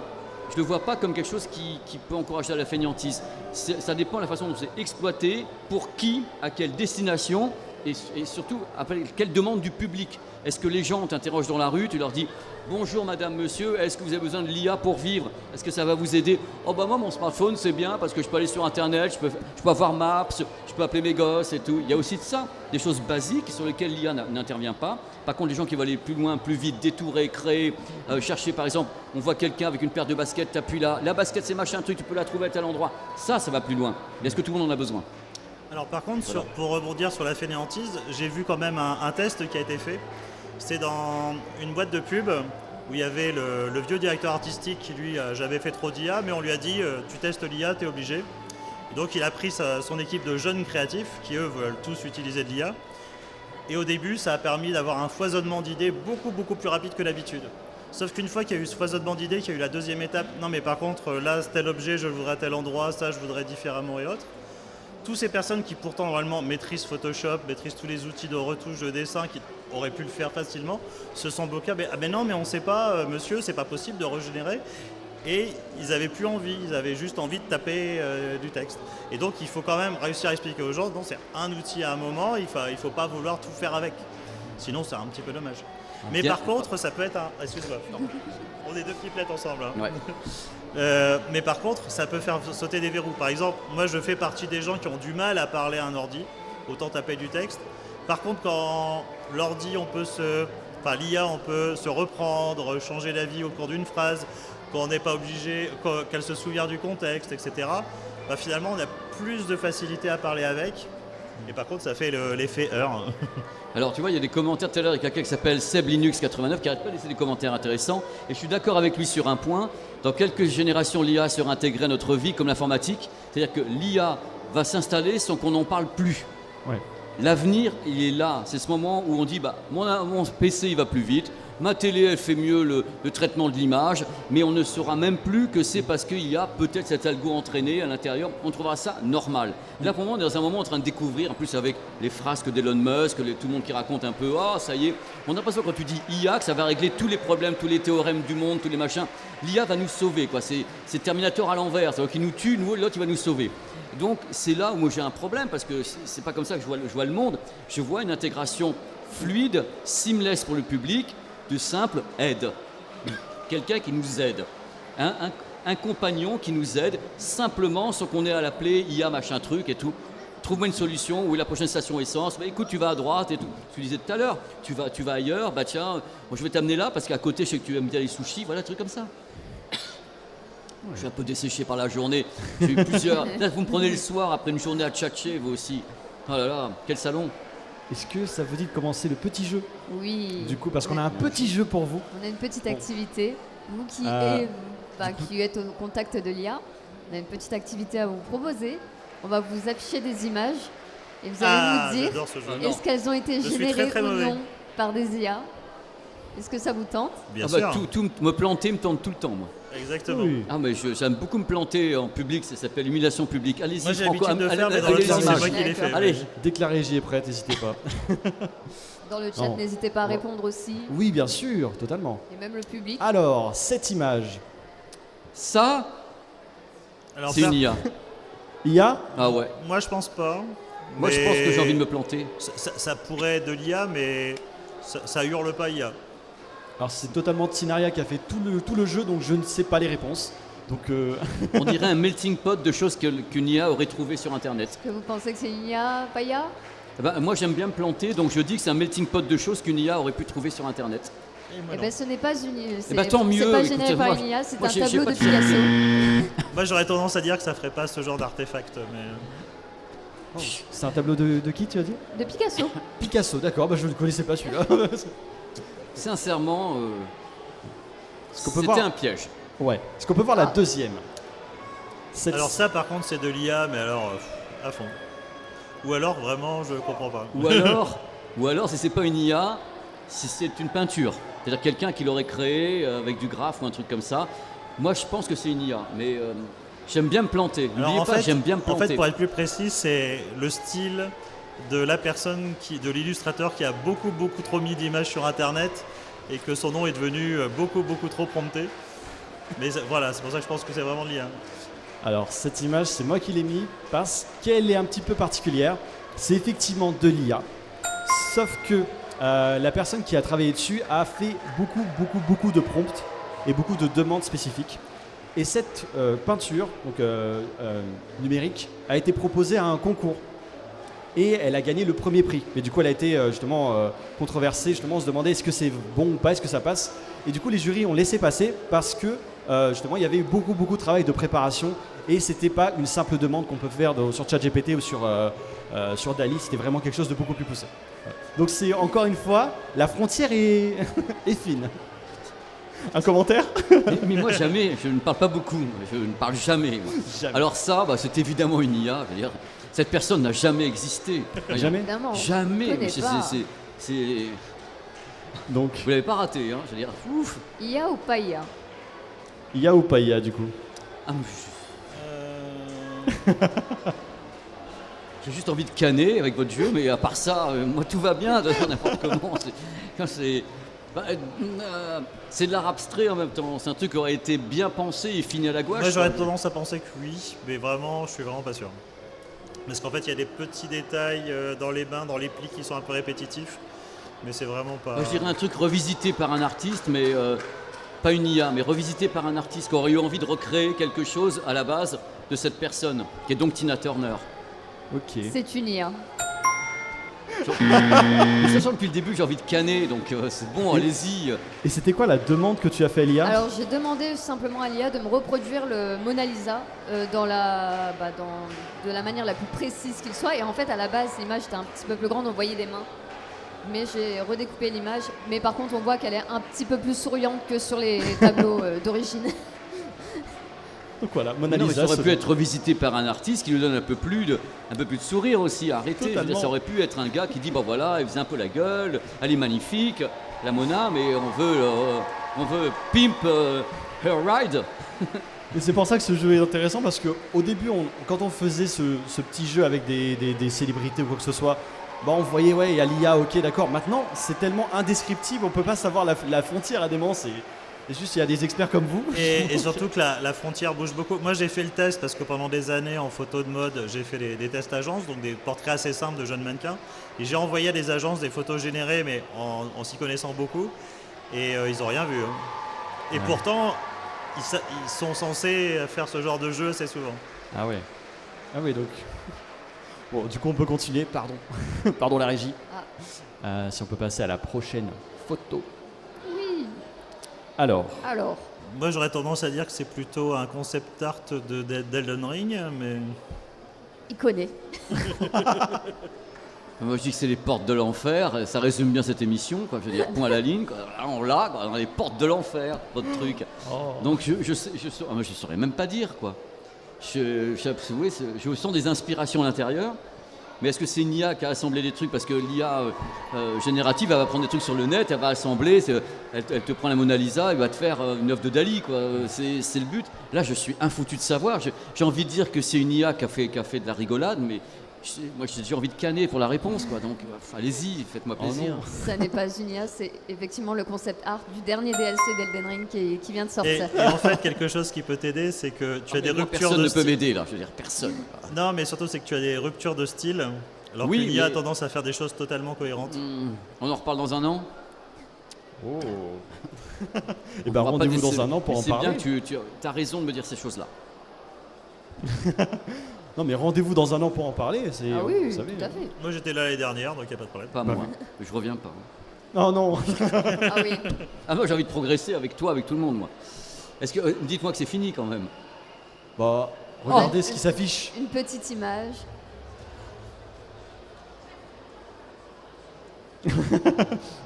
je ne le vois pas comme quelque chose qui peut encourager à la fainéantise. Ça dépend de la façon dont c'est exploité, pour qui, à quelle destination et surtout à quelle demande du public. Est-ce que les gens t'interrogent dans la rue, tu leur dis « Bonjour madame, monsieur, est-ce que vous avez besoin de l'IA pour vivre? Est-ce que ça va vous aider ?» « Oh bah moi mon smartphone c'est bien parce que je peux aller sur internet, je peux avoir Maps, je peux appeler mes gosses et tout. » Il y a aussi de ça, des choses basiques sur lesquelles l'IA n'intervient pas. Par contre les gens qui veulent aller plus loin, plus vite, détourer, créer, chercher par exemple, on voit quelqu'un avec une paire de baskets, t'appuies là, la basket c'est machin truc, tu peux la trouver à tel endroit. Ça va plus loin. Est-ce que tout le monde en a besoin? Alors par contre, Voilà. pour rebondir sur la fainéantise, j'ai vu quand même un test qui a été fait. C'était dans une boîte de pub où il y avait le vieux directeur artistique qui lui, j'avais fait trop d'IA, mais on lui a dit tu testes l'IA, t'es obligé. Et donc il a pris son équipe de jeunes créatifs qui eux veulent tous utiliser de l'IA. Et au début, ça a permis d'avoir un foisonnement d'idées beaucoup plus rapide que d'habitude. Sauf qu'une fois qu'il y a eu ce foisonnement d'idées, qu'il y a eu la deuxième étape, non mais par contre là tel objet je le voudrais à tel endroit, ça je voudrais différemment et autres. Toutes ces personnes qui pourtant normalement maîtrisent Photoshop, maîtrisent tous les outils de retouche, de dessin, qui auraient pu le faire facilement, se sont bloquées. Ah mais non, mais on ne sait pas, monsieur, c'est pas possible de régénérer. et ils n'avaient plus envie, ils avaient juste envie de taper du texte. Et donc il faut quand même réussir à expliquer aux gens, non, c'est un outil à un moment, il ne faut pas vouloir tout faire avec. Sinon c'est un petit peu dommage. Mais Bien. par contre, ça peut être un... Excuse-moi, on est deux pipelettes ensemble. Hein. Ouais. Mais par contre, ça peut faire sauter des verrous. Par exemple, moi je fais partie des gens qui ont du mal à parler à un ordi, autant taper du texte. Par contre, quand l'ordi, l'IA, on peut se reprendre, changer d'avis au cours d'une phrase, quand on n'est pas obligé, qu'elle se souvient du contexte, etc. Bah, finalement, on a plus de facilité à parler avec. Et par contre, ça fait l'effet heure. Alors tu vois, il y a des commentaires tout à l'heure, il y a quelqu'un qui s'appelle Seb Linux 89 qui n'arrête pas de laisser des commentaires intéressants. Et je suis d'accord avec lui sur un point. Dans quelques générations, l'IA sera intégrée à notre vie comme l'informatique. C'est-à-dire que l'IA va s'installer sans qu'on n'en parle plus. Ouais. L'avenir, il est là. C'est ce moment où on dit bah, mon PC il va plus vite, ma télé elle fait mieux le traitement de l'image, mais on ne saura même plus que c'est parce qu'il y a peut-être cet algo entraîné à l'intérieur. On trouvera ça normal. Là pour moi, on est dans un moment en train de découvrir, en plus avec les frasques d'Elon Musk, tout le monde qui raconte un peu ah ça y est. On a l'impression quand tu dis IA que ça va régler tous les problèmes, tous les théorèmes du monde, tous les machins. L'IA va nous sauver quoi. C'est Terminator à l'envers, c'est-à-dire qu'il nous tue, nous l'autre il va nous sauver. Donc c'est là où moi j'ai un problème parce que c'est pas comme ça que je vois le monde. Je vois une intégration fluide, seamless pour le public, de simple aide. Quelqu'un qui nous aide. Un compagnon qui nous aide simplement sans qu'on ait à l'appeler IA machin truc et tout. Trouve-moi une solution, où est la prochaine station essence, bah, écoute tu vas à droite et tout. Tu disais tout à l'heure, tu vas ailleurs, bah tiens, moi, je vais t'amener là parce qu'à côté je sais que tu aimes bien les sushis, voilà, truc comme ça. Je suis un peu desséché par la journée. J'ai eu plusieurs. Là, vous me prenez le soir après une journée à tchatcher, vous aussi. Oh là là, quel salon. Est-ce que ça vous dit de commencer le petit jeu Oui. du coup, parce qu'on a un petit jeu pour vous. On a une petite activité. Vous qui, qui êtes au contact de l'IA, on a une petite activité à vous proposer. On va vous afficher des images et vous allez nous dire j'adore ce jeu. est-ce qu'elles ont été Je suis générées très ou mauvais. non par des IA. Est-ce que ça vous tente? Bien Ah bah, sûr. tout me planter me tente tout le temps, moi. Exactement. Oui. Ah mais j'aime beaucoup me planter en public, ça s'appelle humiliation publique. Allez-y, Moi j'ai Franco, l'habitude de allez- faire, mais dans allez le les temps, c'est images. moi qui l'ai fait. Allez, Dès que la régie est prête, n'hésitez pas. Dans le chat, Non. n'hésitez pas à répondre aussi. Oui, bien sûr, totalement. Et même le public. Alors, cette image. ça, Alors, c'est ça, une IA. IA. Ah ouais. moi je pense pas. Moi, je mais pense que j'ai envie de me planter. Ça pourrait être de l'IA, mais ça hurle pas IA. Alors, c'est totalement Tinaria qui a fait tout le jeu, donc je ne sais pas les réponses. Donc, On dirait un melting pot de choses qu'une IA aurait trouvé sur Internet. Est-ce que vous pensez que c'est une IA, pas IA? Eh ben, moi, j'aime bien me planter, donc je dis que c'est un melting pot de choses qu'une IA aurait pu trouver sur Internet. Eh ben, ce n'est pas une. ben, tant mieux, C'est pas écoutez, généré par moi, une IA, c'est moi, un j'ai tableau pas de de Picasso. Moi j'aurais tendance à dire que ça ferait pas ce genre d'artefact. Mais... c'est un tableau de qui, tu as dit? De Picasso. Picasso, d'accord, bah, je ne connaissais pas celui-là. Sincèrement, qu'on peut c'était voir. un piège. Ouais. Est-ce qu'on peut voir la deuxième? Alors ça par contre c'est de l'IA, mais alors à fond. Ou alors vraiment je comprends pas. Ou alors, si c'est pas une IA, si c'est une peinture. C'est-à-dire quelqu'un qui l'aurait créé avec du graphe ou un truc comme ça. Moi, je pense que c'est une IA, mais j'aime bien me planter. Alors, N'oubliez pas, j'aime bien me en planter. fait, pour être plus précis, c'est le style de la personne, de l'illustrateur qui a beaucoup trop mis d'images sur Internet et que son nom est devenu beaucoup trop prompté. Mais voilà, c'est pour ça que je pense que c'est vraiment de l'IA. Alors, cette image, c'est moi qui l'ai mis parce qu'elle est un petit peu particulière. C'est effectivement de l'IA. Sauf que la personne qui a travaillé dessus a fait beaucoup de prompts et beaucoup de demandes spécifiques. Et cette peinture donc, numérique a été proposée à un concours. Et elle a gagné le premier prix. Mais du coup, elle a été justement controversée. Justement, on se demandait est-ce que c'est bon ou pas, est-ce que ça passe. Et du coup, les jurys ont laissé passer parce que justement, il y avait eu beaucoup de travail de préparation. Et c'était pas une simple demande qu'on peut faire sur ChatGPT ou sur DALL-E. C'était vraiment quelque chose de beaucoup plus poussé. Donc c'est encore une fois, la frontière est, est fine. Un commentaire? Mais moi, jamais, je ne parle pas beaucoup. Je ne parle jamais. Moi. Jamais. Alors ça, bah, c'est évidemment une IA. Je veux dire, cette personne n'a jamais existé. Jamais. Évidemment. Jamais. Je connais Mais pas. c'est- Donc, Vous l'avez pas raté, hein. Je veux dire, ouf. IA ou pas IA? IA ou pas IA du coup? Ah, mais j'ai juste envie de canner avec votre jeu, mais à part ça, moi tout va bien, de faire n'importe comment. C'est de l'art abstrait en même temps. C'est un truc qui aurait été bien pensé et fini à la gouache. Moi, j'aurais quoi. tendance à penser que oui, mais vraiment, je suis vraiment pas sûr. Parce qu'en fait, il y a des petits détails dans les bains, dans les plis qui sont un peu répétitifs, mais c'est vraiment pas. Moi, je dirais un truc revisité par un artiste, mais pas une IA, mais revisité par un artiste qui aurait eu envie de recréer quelque chose à la base de cette personne, qui est donc Tina Turner. Ok. C'est une IA. Mais sachant que depuis le début, j'ai envie de canner, donc c'est bon, allez-y. Et c'était quoi la demande que tu as fait à l'IA? Alors j'ai demandé simplement à l'IA de me reproduire le Mona Lisa dans de la manière la plus précise qu'il soit. Et en fait, à la base, l'image était un petit peu plus grande, on voyait des mains. Mais j'ai redécoupé l'image. Mais par contre, on voit qu'elle est un petit peu plus souriante que sur les tableaux d'origine. Donc voilà, Mona Non, mais Lisa. ça aurait pu selon- être revisité par un artiste qui lui donne un peu plus de sourire aussi. Arrêtez. Je veux dire, Totalement. ça aurait pu être un gars qui dit bon voilà, elle faisait un peu la gueule, elle est magnifique, la Mona, mais on veut pimp her ride. Et c'est pour ça que ce jeu est intéressant parce qu'au début, quand on faisait ce petit jeu avec des célébrités ou quoi que ce soit, bah on voyait, ouais, il y a l'IA, ok, d'accord. Maintenant, c'est tellement indescriptible, on peut pas savoir la frontière à des moments. C'est juste, il y a des experts comme vous. Et surtout que la frontière bouge beaucoup. Moi, j'ai fait le test parce que pendant des années, en photo de mode, j'ai fait des tests agences, donc des portraits assez simples de jeunes mannequins. Et j'ai envoyé à des agences des photos générées, mais en s'y connaissant beaucoup. Et ils n'ont rien vu. Hein. Et pourtant, ils sont censés faire ce genre de jeu assez souvent. Ah ouais. Ah oui, donc. Bon, du coup, on peut continuer, pardon. Pardon la régie. Si on peut passer à la prochaine photo. Oui. Alors, Moi, j'aurais tendance à dire que c'est plutôt un concept art d'Elden Ring, mais Il connaît. Moi je dis que c'est les portes de l'enfer, ça résume bien cette émission, quoi. Je veux dire, point à la ligne, quoi. Là, on l'a, quoi, dans les portes de l'enfer, votre truc. Donc moi, je saurais même pas dire, quoi. Je sens des inspirations à l'intérieur, mais est-ce que c'est une IA qui a assemblé des trucs? Parce que l'IA générative, elle va prendre des trucs sur le net, elle va assembler, elle te prend la Mona Lisa, elle va te faire une œuvre de Dali, quoi. C'est le but. Là, je suis infoutu de savoir. J'ai envie de dire que c'est une IA qui a fait de la rigolade, mais moi j'ai envie de canner pour la réponse, quoi. Donc allez-y, faites-moi plaisir. Ça n'est pas une IA, c'est effectivement le concept art du dernier DLC d'Elden Ring qui vient de sortir. et en fait, quelque chose qui peut t'aider, c'est que tu as des Moi, ruptures personne de ne peut style. m'aider là, je veux dire personne. Non, mais surtout, c'est que tu as des ruptures de style, alors Oui, que l'IA a mais- tendance à faire des choses totalement cohérentes. On en reparle dans un an. oh. Et On ben pourra pas rendez-vous laisser- dans un an pour mais en c'est bien parler. que tu as raison de me dire ces choses-là. Non, mais rendez-vous dans un an pour en parler. C'est, Ah oui, vous savez. tout à fait. Moi, j'étais là l'année dernière, donc il n'y a pas de problème. Pas moi. Je reviens pas. Non, non. Ah oui. Ah moi j'ai envie de progresser avec toi, avec tout le monde, moi. Est-ce que dites-moi que c'est fini quand même. Bah, regardez ce qui s'affiche. Une petite image.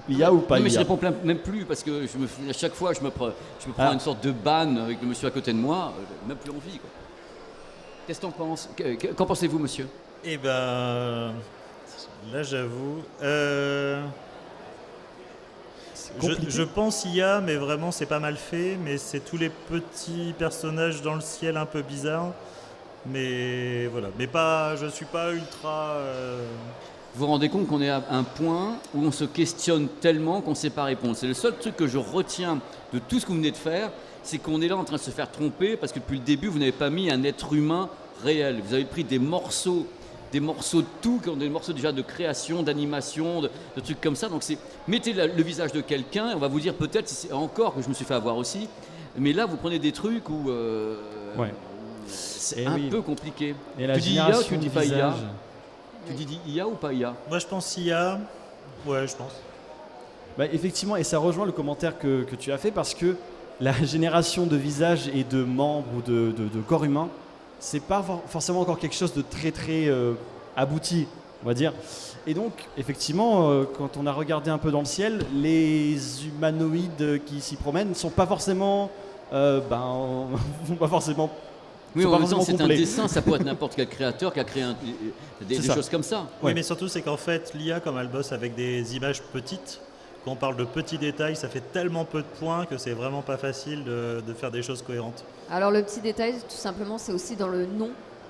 IA ou pas Non, mais je IA? réponds même plus parce que à chaque fois je me prends Ah. une sorte de ban avec le monsieur à côté de moi, même plus envie, quoi. Qu'est-ce que t'en penses? Qu'en pensez-vous, monsieur? Eh ben, là, j'avoue. compliqué. Je pense IA, mais vraiment, c'est pas mal fait. Mais c'est tous les petits personnages dans le ciel un peu bizarres. Mais voilà. Mais pas, je suis pas ultra. Vous vous rendez compte qu'on est à un point où on se questionne tellement qu'on ne sait pas répondre. C'est le seul truc que je retiens de tout ce que vous venez de faire, c'est qu'on est là en train de se faire tromper parce que depuis le début, vous n'avez pas mis un être humain réel. Vous avez pris des morceaux de tout, des morceaux déjà de création, d'animation, de trucs comme ça. Donc mettez le visage de quelqu'un et on va vous dire peut-être, si c'est encore que je me suis fait avoir aussi, mais là vous prenez des trucs où Ouais. c'est Eh un oui. peu compliqué. Et la Tu dis IA ou génération tu dis de pas IA? visage. Tu dis IA ou pas IA? Moi, je pense IA. Ouais, je pense. Bah, effectivement, et ça rejoint le commentaire que tu as fait parce que la génération de visages et de membres ou de corps humains, c'est pas forcément encore quelque chose de très très abouti, on va dire. Et donc, effectivement, quand on a regardé un peu dans le ciel, les humanoïdes qui s'y promènent ne sont pas forcément, pas forcément. Oui, sont en pas même temps, forcément c'est complets. un dessin, ça pourrait être n'importe quel créateur qui a créé des C'est ça. choses comme ça. Oui, Ouais. mais surtout, c'est qu'en fait, l'IA, comme elle bosse avec des images petites, quand on parle de petits détails, ça fait tellement peu de points que c'est vraiment pas facile de faire des choses cohérentes. Alors le petit détail, tout simplement, c'est aussi dans le nom.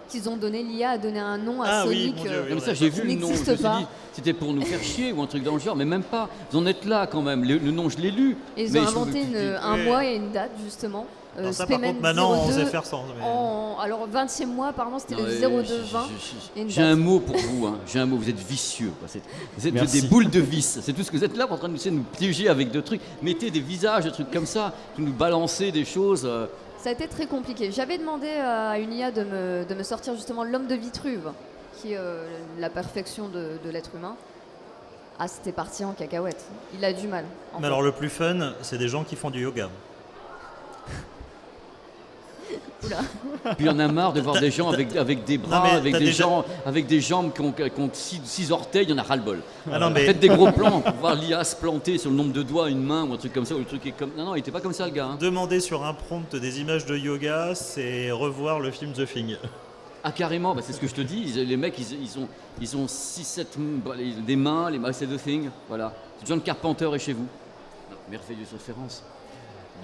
qu'ils ont donné, l'IA a donné un nom à Ah oui, Sonic. mon Dieu, oui. Non, mais ça, j'ai vu le nom. Je me n'existe suis pas. dit, c'était pour nous faire chier ou un truc dans le genre, mais même pas. Vous en êtes là quand même. Le nom, je l'ai lu. Et ils Mais ont je- inventé un Oui. mois et une date, justement. Alors ça, par Spemen contre, maintenant, on 02 sait faire sans. mais- Alors, 20e mois, apparemment, c'était Non, le mais 02-20. et une J'ai date. un mot pour vous. Hein. J'ai un mot. Vous êtes vicieux. Quoi. Vous êtes Merci. des boules de vis. C'est tout ce que vous êtes là en train de nous piéger avec de trucs. Mettez des visages, des trucs comme ça. Vous nous balancez des choses. Ça a été très compliqué. J'avais demandé à une IA de me sortir justement l'homme de Vitruve, qui est la perfection de l'être humain. Ah, c'était parti en cacahuète. Il a du mal. en Mais fait. alors le plus fun, c'est des gens qui font du yoga. Puis il y en a marre de voir des gens avec des bras, Non, mais avec t'as des, déjà- gens, avec des jambes qui ont six orteils, il y en a ras-le-bol. Ah non, mais- Faites des gros plans pour voir l'IA se planter sur le nombre de doigts, une main ou un truc comme ça. Ou le truc est comme... Non, il était pas comme ça le gars. Hein. Demander sur un prompt des images de yoga, c'est revoir le film The Thing. Ah carrément, bah, c'est ce que je te dis. Les mecs, ils ont 6-7 des mains, c'est The Thing. Voilà. John Carpenter est chez vous. Non, merveilleuse référence.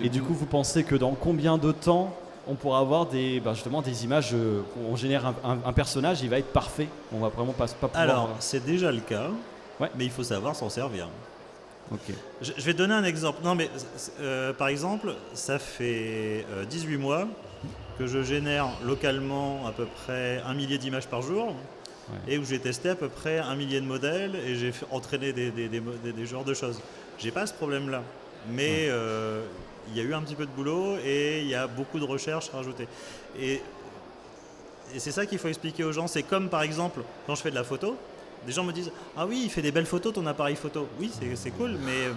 Et du coup, vous pensez que dans combien de temps on pourra avoir justement des images où on génère un personnage, il va être parfait. On va vraiment pas pouvoir. Alors, c'est déjà le cas, Ouais. mais il faut savoir s'en servir. Ok. Je vais te donner un exemple. Non, mais par exemple, ça fait 18 mois que je génère localement à peu près 1 millier d'images par jour. Et où j'ai testé à peu près 1 millier de modèles et j'ai entraîné des genres de choses. J'ai pas ce problème-là, mais il y a eu un petit peu de boulot et il y a beaucoup de recherches rajoutées. Et c'est ça qu'il faut expliquer aux gens. C'est comme par exemple quand je fais de la photo, des gens me disent « Ah oui, il fait des belles photos ton appareil photo ». Oui, c'est cool, mais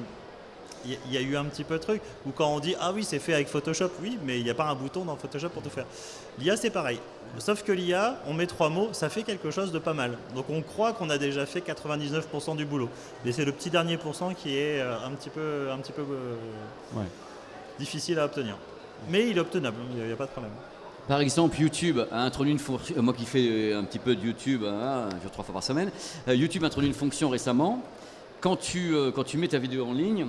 il y a eu un petit peu de truc. Ou quand on dit « Ah oui, c'est fait avec Photoshop », oui, mais il n'y a pas un bouton dans Photoshop pour tout faire. L'IA, c'est pareil. Sauf que l'IA, on met 3 mots, ça fait quelque chose de pas mal. Donc on croit qu'on a déjà fait 99% du boulot. Mais c'est le petit dernier pourcent qui est un petit peu Ouais. difficile à obtenir. Mais il est obtenable, il n'y a pas de problème. Par exemple, YouTube a introduit une fonction, moi qui fais un petit peu de YouTube, genre 3 fois par semaine, YouTube a introduit une fonction récemment. Quand tu mets ta vidéo en ligne,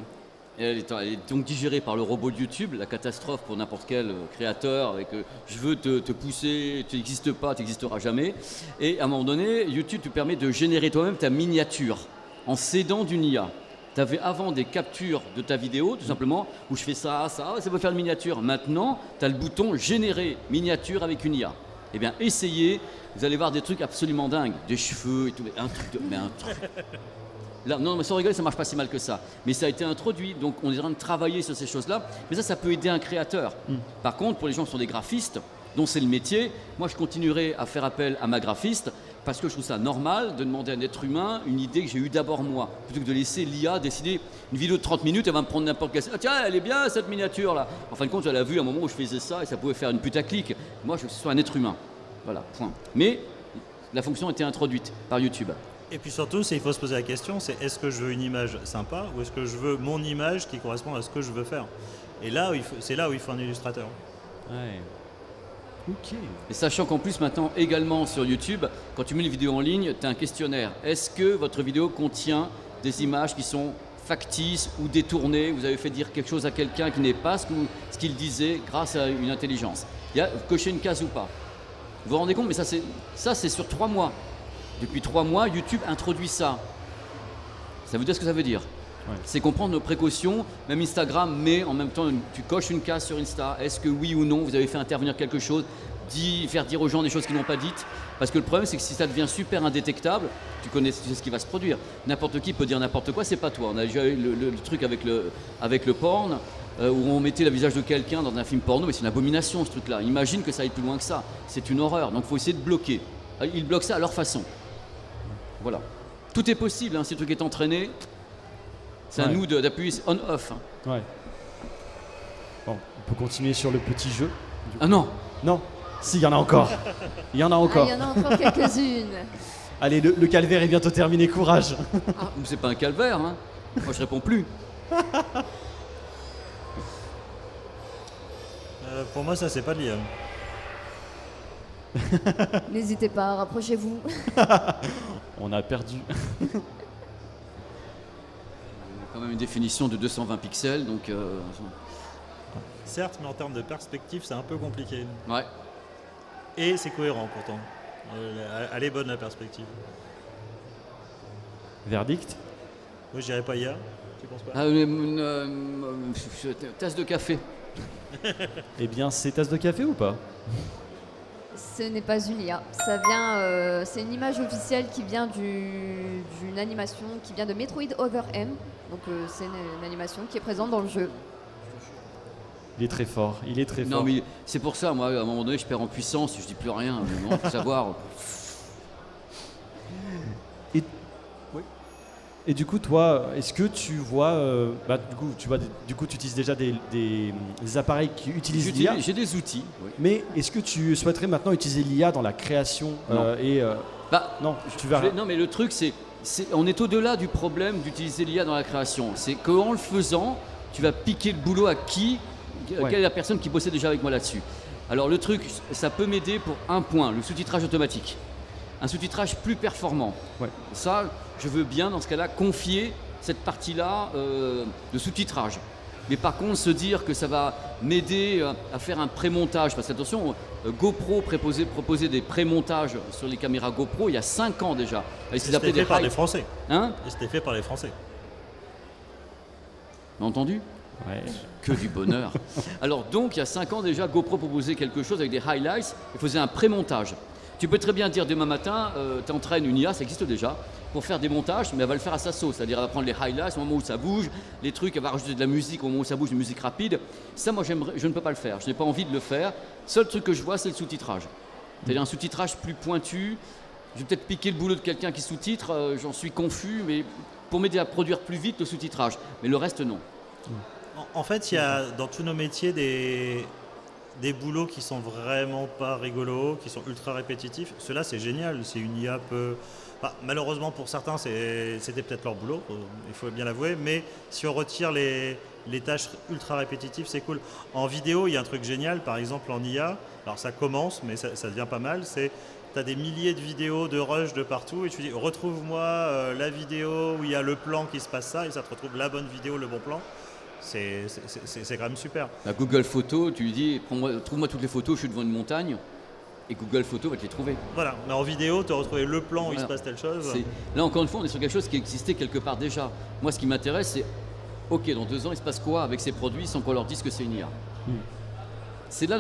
elle est donc digérée par le robot de YouTube, la catastrophe pour n'importe quel créateur, avec je veux te pousser, tu n'existes pas, tu n'existeras jamais. Et à un moment donné, YouTube te permet de générer toi-même ta miniature en s'aidant d'une IA. Tu avais avant des captures de ta vidéo, tout simplement, où je fais ça peut faire une miniature. Maintenant, tu as le bouton générer miniature avec une IA. Eh bien, essayez, vous allez voir des trucs absolument dingues, des cheveux et tout, mais un truc. Là, non, mais sans rigoler, ça marche pas si mal que ça. Mais ça a été introduit, donc on est en train de travailler sur ces choses-là. Mais ça peut aider un créateur. Par contre, pour les gens qui sont des graphistes, dont c'est le métier, moi je continuerai à faire appel à ma graphiste parce que je trouve ça normal de demander à un être humain une idée que j'ai eue d'abord moi, plutôt que de laisser l'IA décider. Une vidéo de 30 minutes, elle va me prendre n'importe quelle. Ah, tiens, elle est bien cette miniature là. En fin de compte, elle a vu à un moment où je faisais ça et ça pouvait faire une putaclic. Moi, je veux que ce soit un être humain. Voilà, point. Mais la fonction a été introduite par YouTube. Et puis surtout, il faut se poser la question, c'est est-ce que je veux une image sympa ou est-ce que je veux mon image qui correspond à ce que je veux faire. Et là, c'est là où il faut un illustrateur. Ouais. Ok. Et sachant qu'en plus maintenant également sur YouTube, quand tu mets une vidéo en ligne, tu as un questionnaire. Est-ce que votre vidéo contient des images qui sont factices ou détournées? Vous avez fait dire quelque chose à quelqu'un qui n'est pas ce qu'il disait grâce à une intelligence. Il y a cocher une case ou pas. Vous vous rendez compte? Mais ça c'est sur 3 mois. Depuis 3 mois, YouTube introduit ça. Ça veut dire ce que ça veut dire. Ouais. C'est comprendre nos précautions. Même Instagram, mais en même temps, tu coches une case sur Insta. Est-ce que oui ou non, vous avez fait intervenir quelque chose, faire dire aux gens des choses qu'ils n'ont pas dites? Parce que le problème, c'est que si ça devient super indétectable, tu sais ce qui va se produire. N'importe qui peut dire n'importe quoi, c'est pas toi. On a déjà eu le truc avec le porn, où on mettait le visage de quelqu'un dans un film porno, mais c'est une abomination ce truc-là. Imagine que ça aille plus loin que ça. C'est une horreur. Donc il faut essayer de bloquer. Ils bloquent ça à leur façon. Voilà. Tout est possible, hein, si le truc est entraîné. C'est à nous d'appuyer on-off. Hein. Ouais. Bon, on peut continuer sur le petit jeu. Ah non. Non. Si, il y en a encore. Il y en a encore. Ah, il y en a encore quelques-unes. Allez, le calvaire est bientôt terminé, courage. Ah, c'est pas un calvaire, hein. Moi je réponds plus. Pour moi, ça, c'est pas de l'IA. N'hésitez pas, rapprochez-vous. On a perdu. Il y a quand même une définition de 220 pixels, donc Certes, mais en termes de perspective, c'est un peu compliqué. ouais. et c'est cohérent pourtant. Elle est bonne la perspective. Verdict? Moi je dirais pas IA, tu penses pas? Tasse de café. Eh bien, c'est tasse de café ou pas? Ce n'est pas une IA. Ça vient, c'est une image officielle qui vient d'une animation qui vient de Metroid Other M. Donc c'est une animation qui est présente dans le jeu. Il est très fort, il est très fort. Non, mais c'est pour ça, moi, à un moment donné, je perds en puissance, je dis plus rien. Il faut savoir. Et du coup, toi, est-ce que tu vois, du coup, tu utilises déjà des appareils qui utilisent l'IA, J'ai des outils. Oui. mais est-ce que tu souhaiterais maintenant utiliser l'IA dans la création Non. Non, tu verras. Non, mais le truc, on est au-delà du problème d'utiliser l'IA dans la création. C'est qu'en le faisant, tu vas piquer le boulot à qui? Ouais. Quelle est la personne qui bossait déjà avec moi là-dessus? Alors le truc, ça peut m'aider pour un point, le sous-titrage automatique. Un sous-titrage plus performant. Ouais. Ça, je veux bien dans ce cas-là confier cette partie-là de sous-titrage. Mais par contre, se dire que ça va m'aider à faire un pré-montage, parce qu'attention, GoPro proposait des pré-montages sur les caméras GoPro il y a 5 ans déjà. C'était fait par les Français. Hein? Et c'était fait par les Français. T'as entendu? Ouais. Que du bonheur. Alors donc, il y a 5 ans déjà, GoPro proposait quelque chose avec des highlights et faisait un pré-montage. Tu peux très bien dire demain matin, tu entraînes une IA, ça existe déjà, pour faire des montages, mais elle va le faire à sa sauce. C'est-à-dire, elle va prendre les highlights au moment où ça bouge, les trucs, elle va rajouter de la musique au moment où ça bouge, une musique rapide. Ça, moi, je ne peux pas le faire. Je n'ai pas envie de le faire. Seul truc que je vois, c'est le sous-titrage. C'est-à-dire un sous-titrage plus pointu. Je vais peut-être piquer le boulot de quelqu'un qui sous-titre, j'en suis confus, mais pour m'aider à produire plus vite le sous-titrage. Mais le reste, non. En fait, il y a dans tous nos métiers des boulots qui sont vraiment pas rigolos, qui sont ultra répétitifs. Cela, c'est génial. C'est une IA peu... malheureusement, pour certains, c'était peut-être leur boulot, il faut bien l'avouer. Mais si on retire les tâches ultra répétitives, c'est cool. En vidéo, il y a un truc génial, par exemple en IA. Alors ça commence, mais ça devient pas mal. Tu as des milliers de vidéos de rush de partout et tu dis retrouve-moi la vidéo où il y a le plan qui se passe ça, et ça te retrouve la bonne vidéo, le bon plan. C'est quand même super. À Google Photos, tu lui dis trouve-moi toutes les photos, je suis devant une montagne, et Google Photos va te les trouver. Voilà, mais en vidéo, tu as retrouvé le plan où il Voilà. se passe telle chose. Là, encore une fois, on est sur quelque chose qui existait quelque part déjà. Moi, ce qui m'intéresse, c'est ok, dans 2 ans, il se passe quoi avec ces produits sans qu'on leur dise que c'est une IA? C'est là,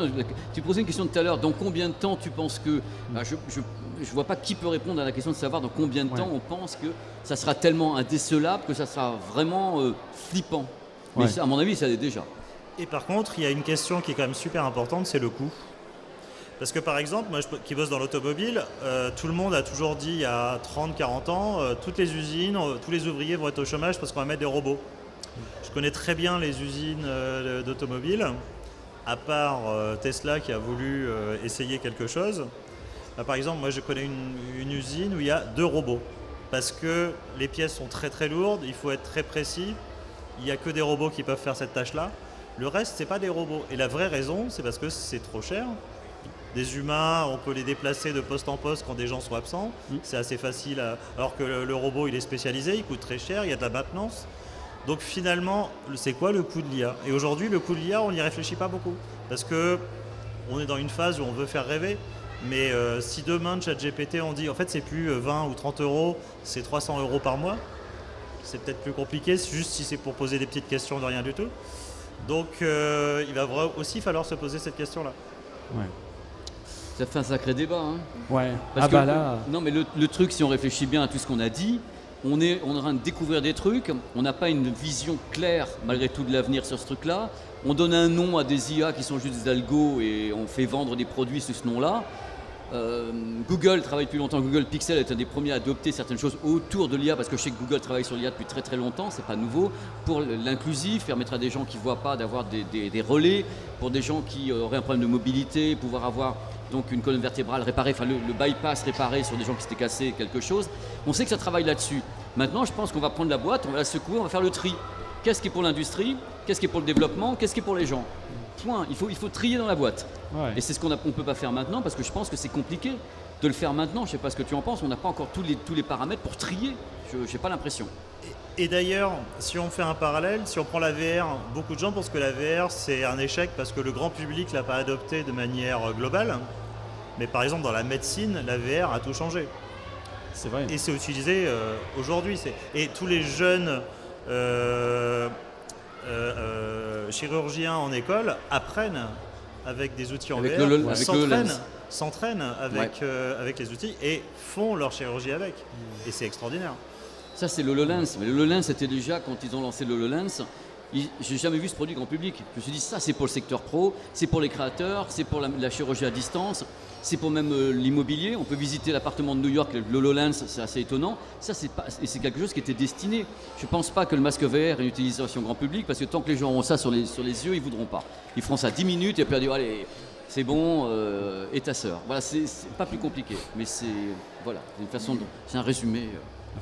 tu posais une question tout à l'heure, dans combien de temps tu penses que... je vois pas qui peut répondre à la question de savoir dans combien de temps on pense que ça sera tellement indécelable que ça sera vraiment flippant. Mais Ouais. ça, à mon avis, ça l'est déjà. Et par contre, il y a une question qui est quand même super importante, c'est le coût. Parce que par exemple, moi qui bosse dans l'automobile, tout le monde a toujours dit il y a 30-40 ans, toutes les usines, tous les ouvriers vont être au chômage parce qu'on va mettre des robots. Je connais très bien les usines d'automobile, à part Tesla qui a voulu essayer quelque chose. Par exemple, moi je connais une usine où il y a 2 robots. Parce que les pièces sont très très lourdes, il faut être très précis. Il n'y a que des robots qui peuvent faire cette tâche-là. Le reste, c'est pas des robots. Et la vraie raison, c'est parce que c'est trop cher. Des humains, on peut les déplacer de poste en poste quand des gens sont absents. C'est assez facile. Alors que le robot, il est spécialisé, il coûte très cher, il y a de la maintenance. Donc finalement, c'est quoi le coût de l'IA? Et aujourd'hui, le coût de l'IA, on n'y réfléchit pas beaucoup. Parce que on est dans une phase où on veut faire rêver. Mais si demain, ChatGPT, on dit en fait, c'est plus 20 ou 30 euros, c'est 300 euros par mois. C'est peut-être plus compliqué, juste si c'est pour poser des petites questions de rien du tout. Donc il va aussi falloir se poser cette question-là. Ouais. Ça fait un sacré débat. Hein. Ouais. Parce Ah que, bah là. Non, mais le truc, si on réfléchit bien à tout ce qu'on a dit, on est en train de découvrir des trucs, on n'a pas une vision claire malgré tout de l'avenir sur ce truc-là. On donne un nom à des IA qui sont juste des algos et on fait vendre des produits sous ce nom-là. Google travaille depuis longtemps. Google Pixel est un des premiers à adopter certaines choses autour de l'IA parce que je sais que Google travaille sur l'IA depuis très très longtemps, c'est pas nouveau. Pour l'inclusif, permettre à des gens qui ne voient pas d'avoir des relais, pour des gens qui auraient un problème de mobilité, pouvoir avoir donc une colonne vertébrale réparée, enfin le bypass réparé sur des gens qui s'étaient cassés quelque chose. On sait que ça travaille là-dessus. Maintenant, je pense qu'on va prendre la boîte, on va la secouer, on va faire le tri. Qu'est-ce qui est pour l'industrie? Qu'est-ce qui est pour le développement? Qu'est-ce qui est pour les gens? Point. Il faut trier dans la boîte. Ouais. Et c'est ce qu'on ne peut pas faire maintenant parce que je pense que c'est compliqué de le faire maintenant. Je ne sais pas ce que tu en penses. On n'a pas encore tous les paramètres pour trier. Je n'ai pas l'impression. Et d'ailleurs, si on fait un parallèle, si on prend la VR, beaucoup de gens pensent que la VR c'est un échec parce que le grand public ne l'a pas adopté de manière globale. Mais par exemple, dans la médecine, la VR a tout changé. C'est vrai. Et c'est utilisé aujourd'hui. Et tous les jeunes chirurgiens en école apprennent avec des outils en Avec VR, le- avec HoloLens. s'entraînent avec les outils et font leur chirurgie avec. Et c'est extraordinaire. Ça, c'est le HoloLens. Mais le HoloLens, c'était déjà, quand ils ont lancé le HoloLens, j'ai jamais vu ce produit grand public. Je me suis dit, ça, c'est pour le secteur pro, c'est pour les créateurs, c'est pour la chirurgie à distance, c'est pour même l'immobilier. On peut visiter l'appartement de New York, le HoloLens, c'est assez étonnant. Ça, c'est quelque chose qui était destiné. Je ne pense pas que le masque VR ait une utilisation grand public, parce que tant que les gens ont ça sur les yeux, ils ne voudront pas. Ils feront ça 10 minutes et puis ils diront, allez, c'est bon, et ta sœur. Voilà, c'est pas plus compliqué. Mais c'est un résumé.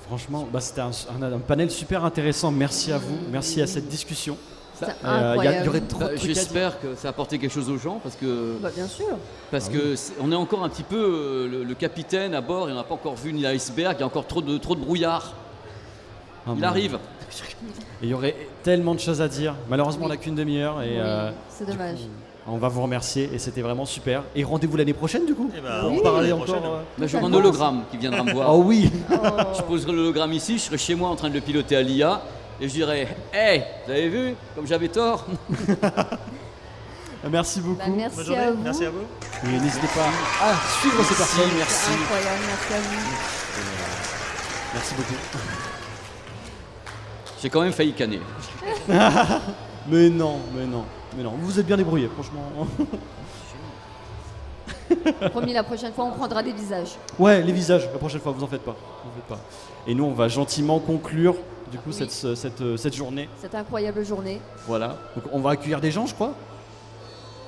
Franchement, c'était un panel super intéressant. Merci à vous. Merci à cette discussion. C'est Il y incroyable. aurait trop de trucs à dire. J'espère que ça a apporté quelque chose aux gens, parce que Bien sûr. on est encore un petit peu le capitaine à bord et on n'a pas encore vu ni l'iceberg, il y a encore trop de brouillard. Ah Il bon. arrive. Et il y aurait tellement de choses à dire. Malheureusement, on n'a qu'une demi-heure. Et Oui, c'est dommage. on va vous remercier. Et c'était vraiment super. Et rendez-vous l'année prochaine, du coup. Et ben, Pour oui, parler l'année encore. prochaine. Là, j'aurai un Totalement. hologramme qui viendra me voir. Oh oui. Je poserai l'hologramme ici, je serai chez moi en train de le piloter à l'IA et je dirai hey, vous avez vu comme j'avais tort. Merci beaucoup. Bah, merci Bonne à journée. vous. Merci à vous. Et n'hésitez pas à suivre ces personnes. C'est Merci. incroyable, merci à vous. Merci beaucoup. J'ai quand même failli canner. Mais non. Vous vous êtes bien débrouillés, franchement. Promis, la prochaine fois, on prendra des visages. Ouais, les visages, la prochaine fois, vous en faites pas. Et nous, on va gentiment conclure, du coup, Oui. cette journée. Cette incroyable journée. Voilà. Donc, on va accueillir des gens, je crois.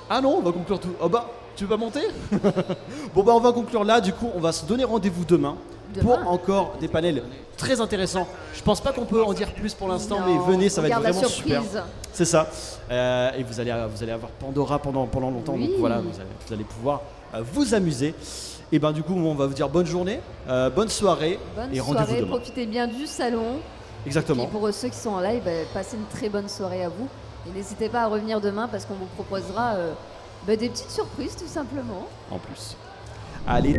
Ah non, on va conclure tout. Oh bah, tu veux pas monter? Bon bah, on va conclure là. Du coup, on va se donner rendez-vous demain. Demain. Pour encore des panels très intéressants. Je pense pas qu'on peut en dire plus pour l'instant, mais Non, venez, ça on va être garde la vraiment super. surprise. C'est ça. Et vous allez avoir Pandora pendant longtemps. Oui. Donc voilà, vous allez pouvoir vous amuser. Et ben du coup, on va vous dire bonne journée, bonne soirée Bonne et rendez-vous soirée, demain. profitez bien du salon. Exactement. Et pour ceux qui sont en live, passez une très bonne soirée à vous. Et n'hésitez pas à revenir demain parce qu'on vous proposera des petites surprises tout simplement. En plus. Allez.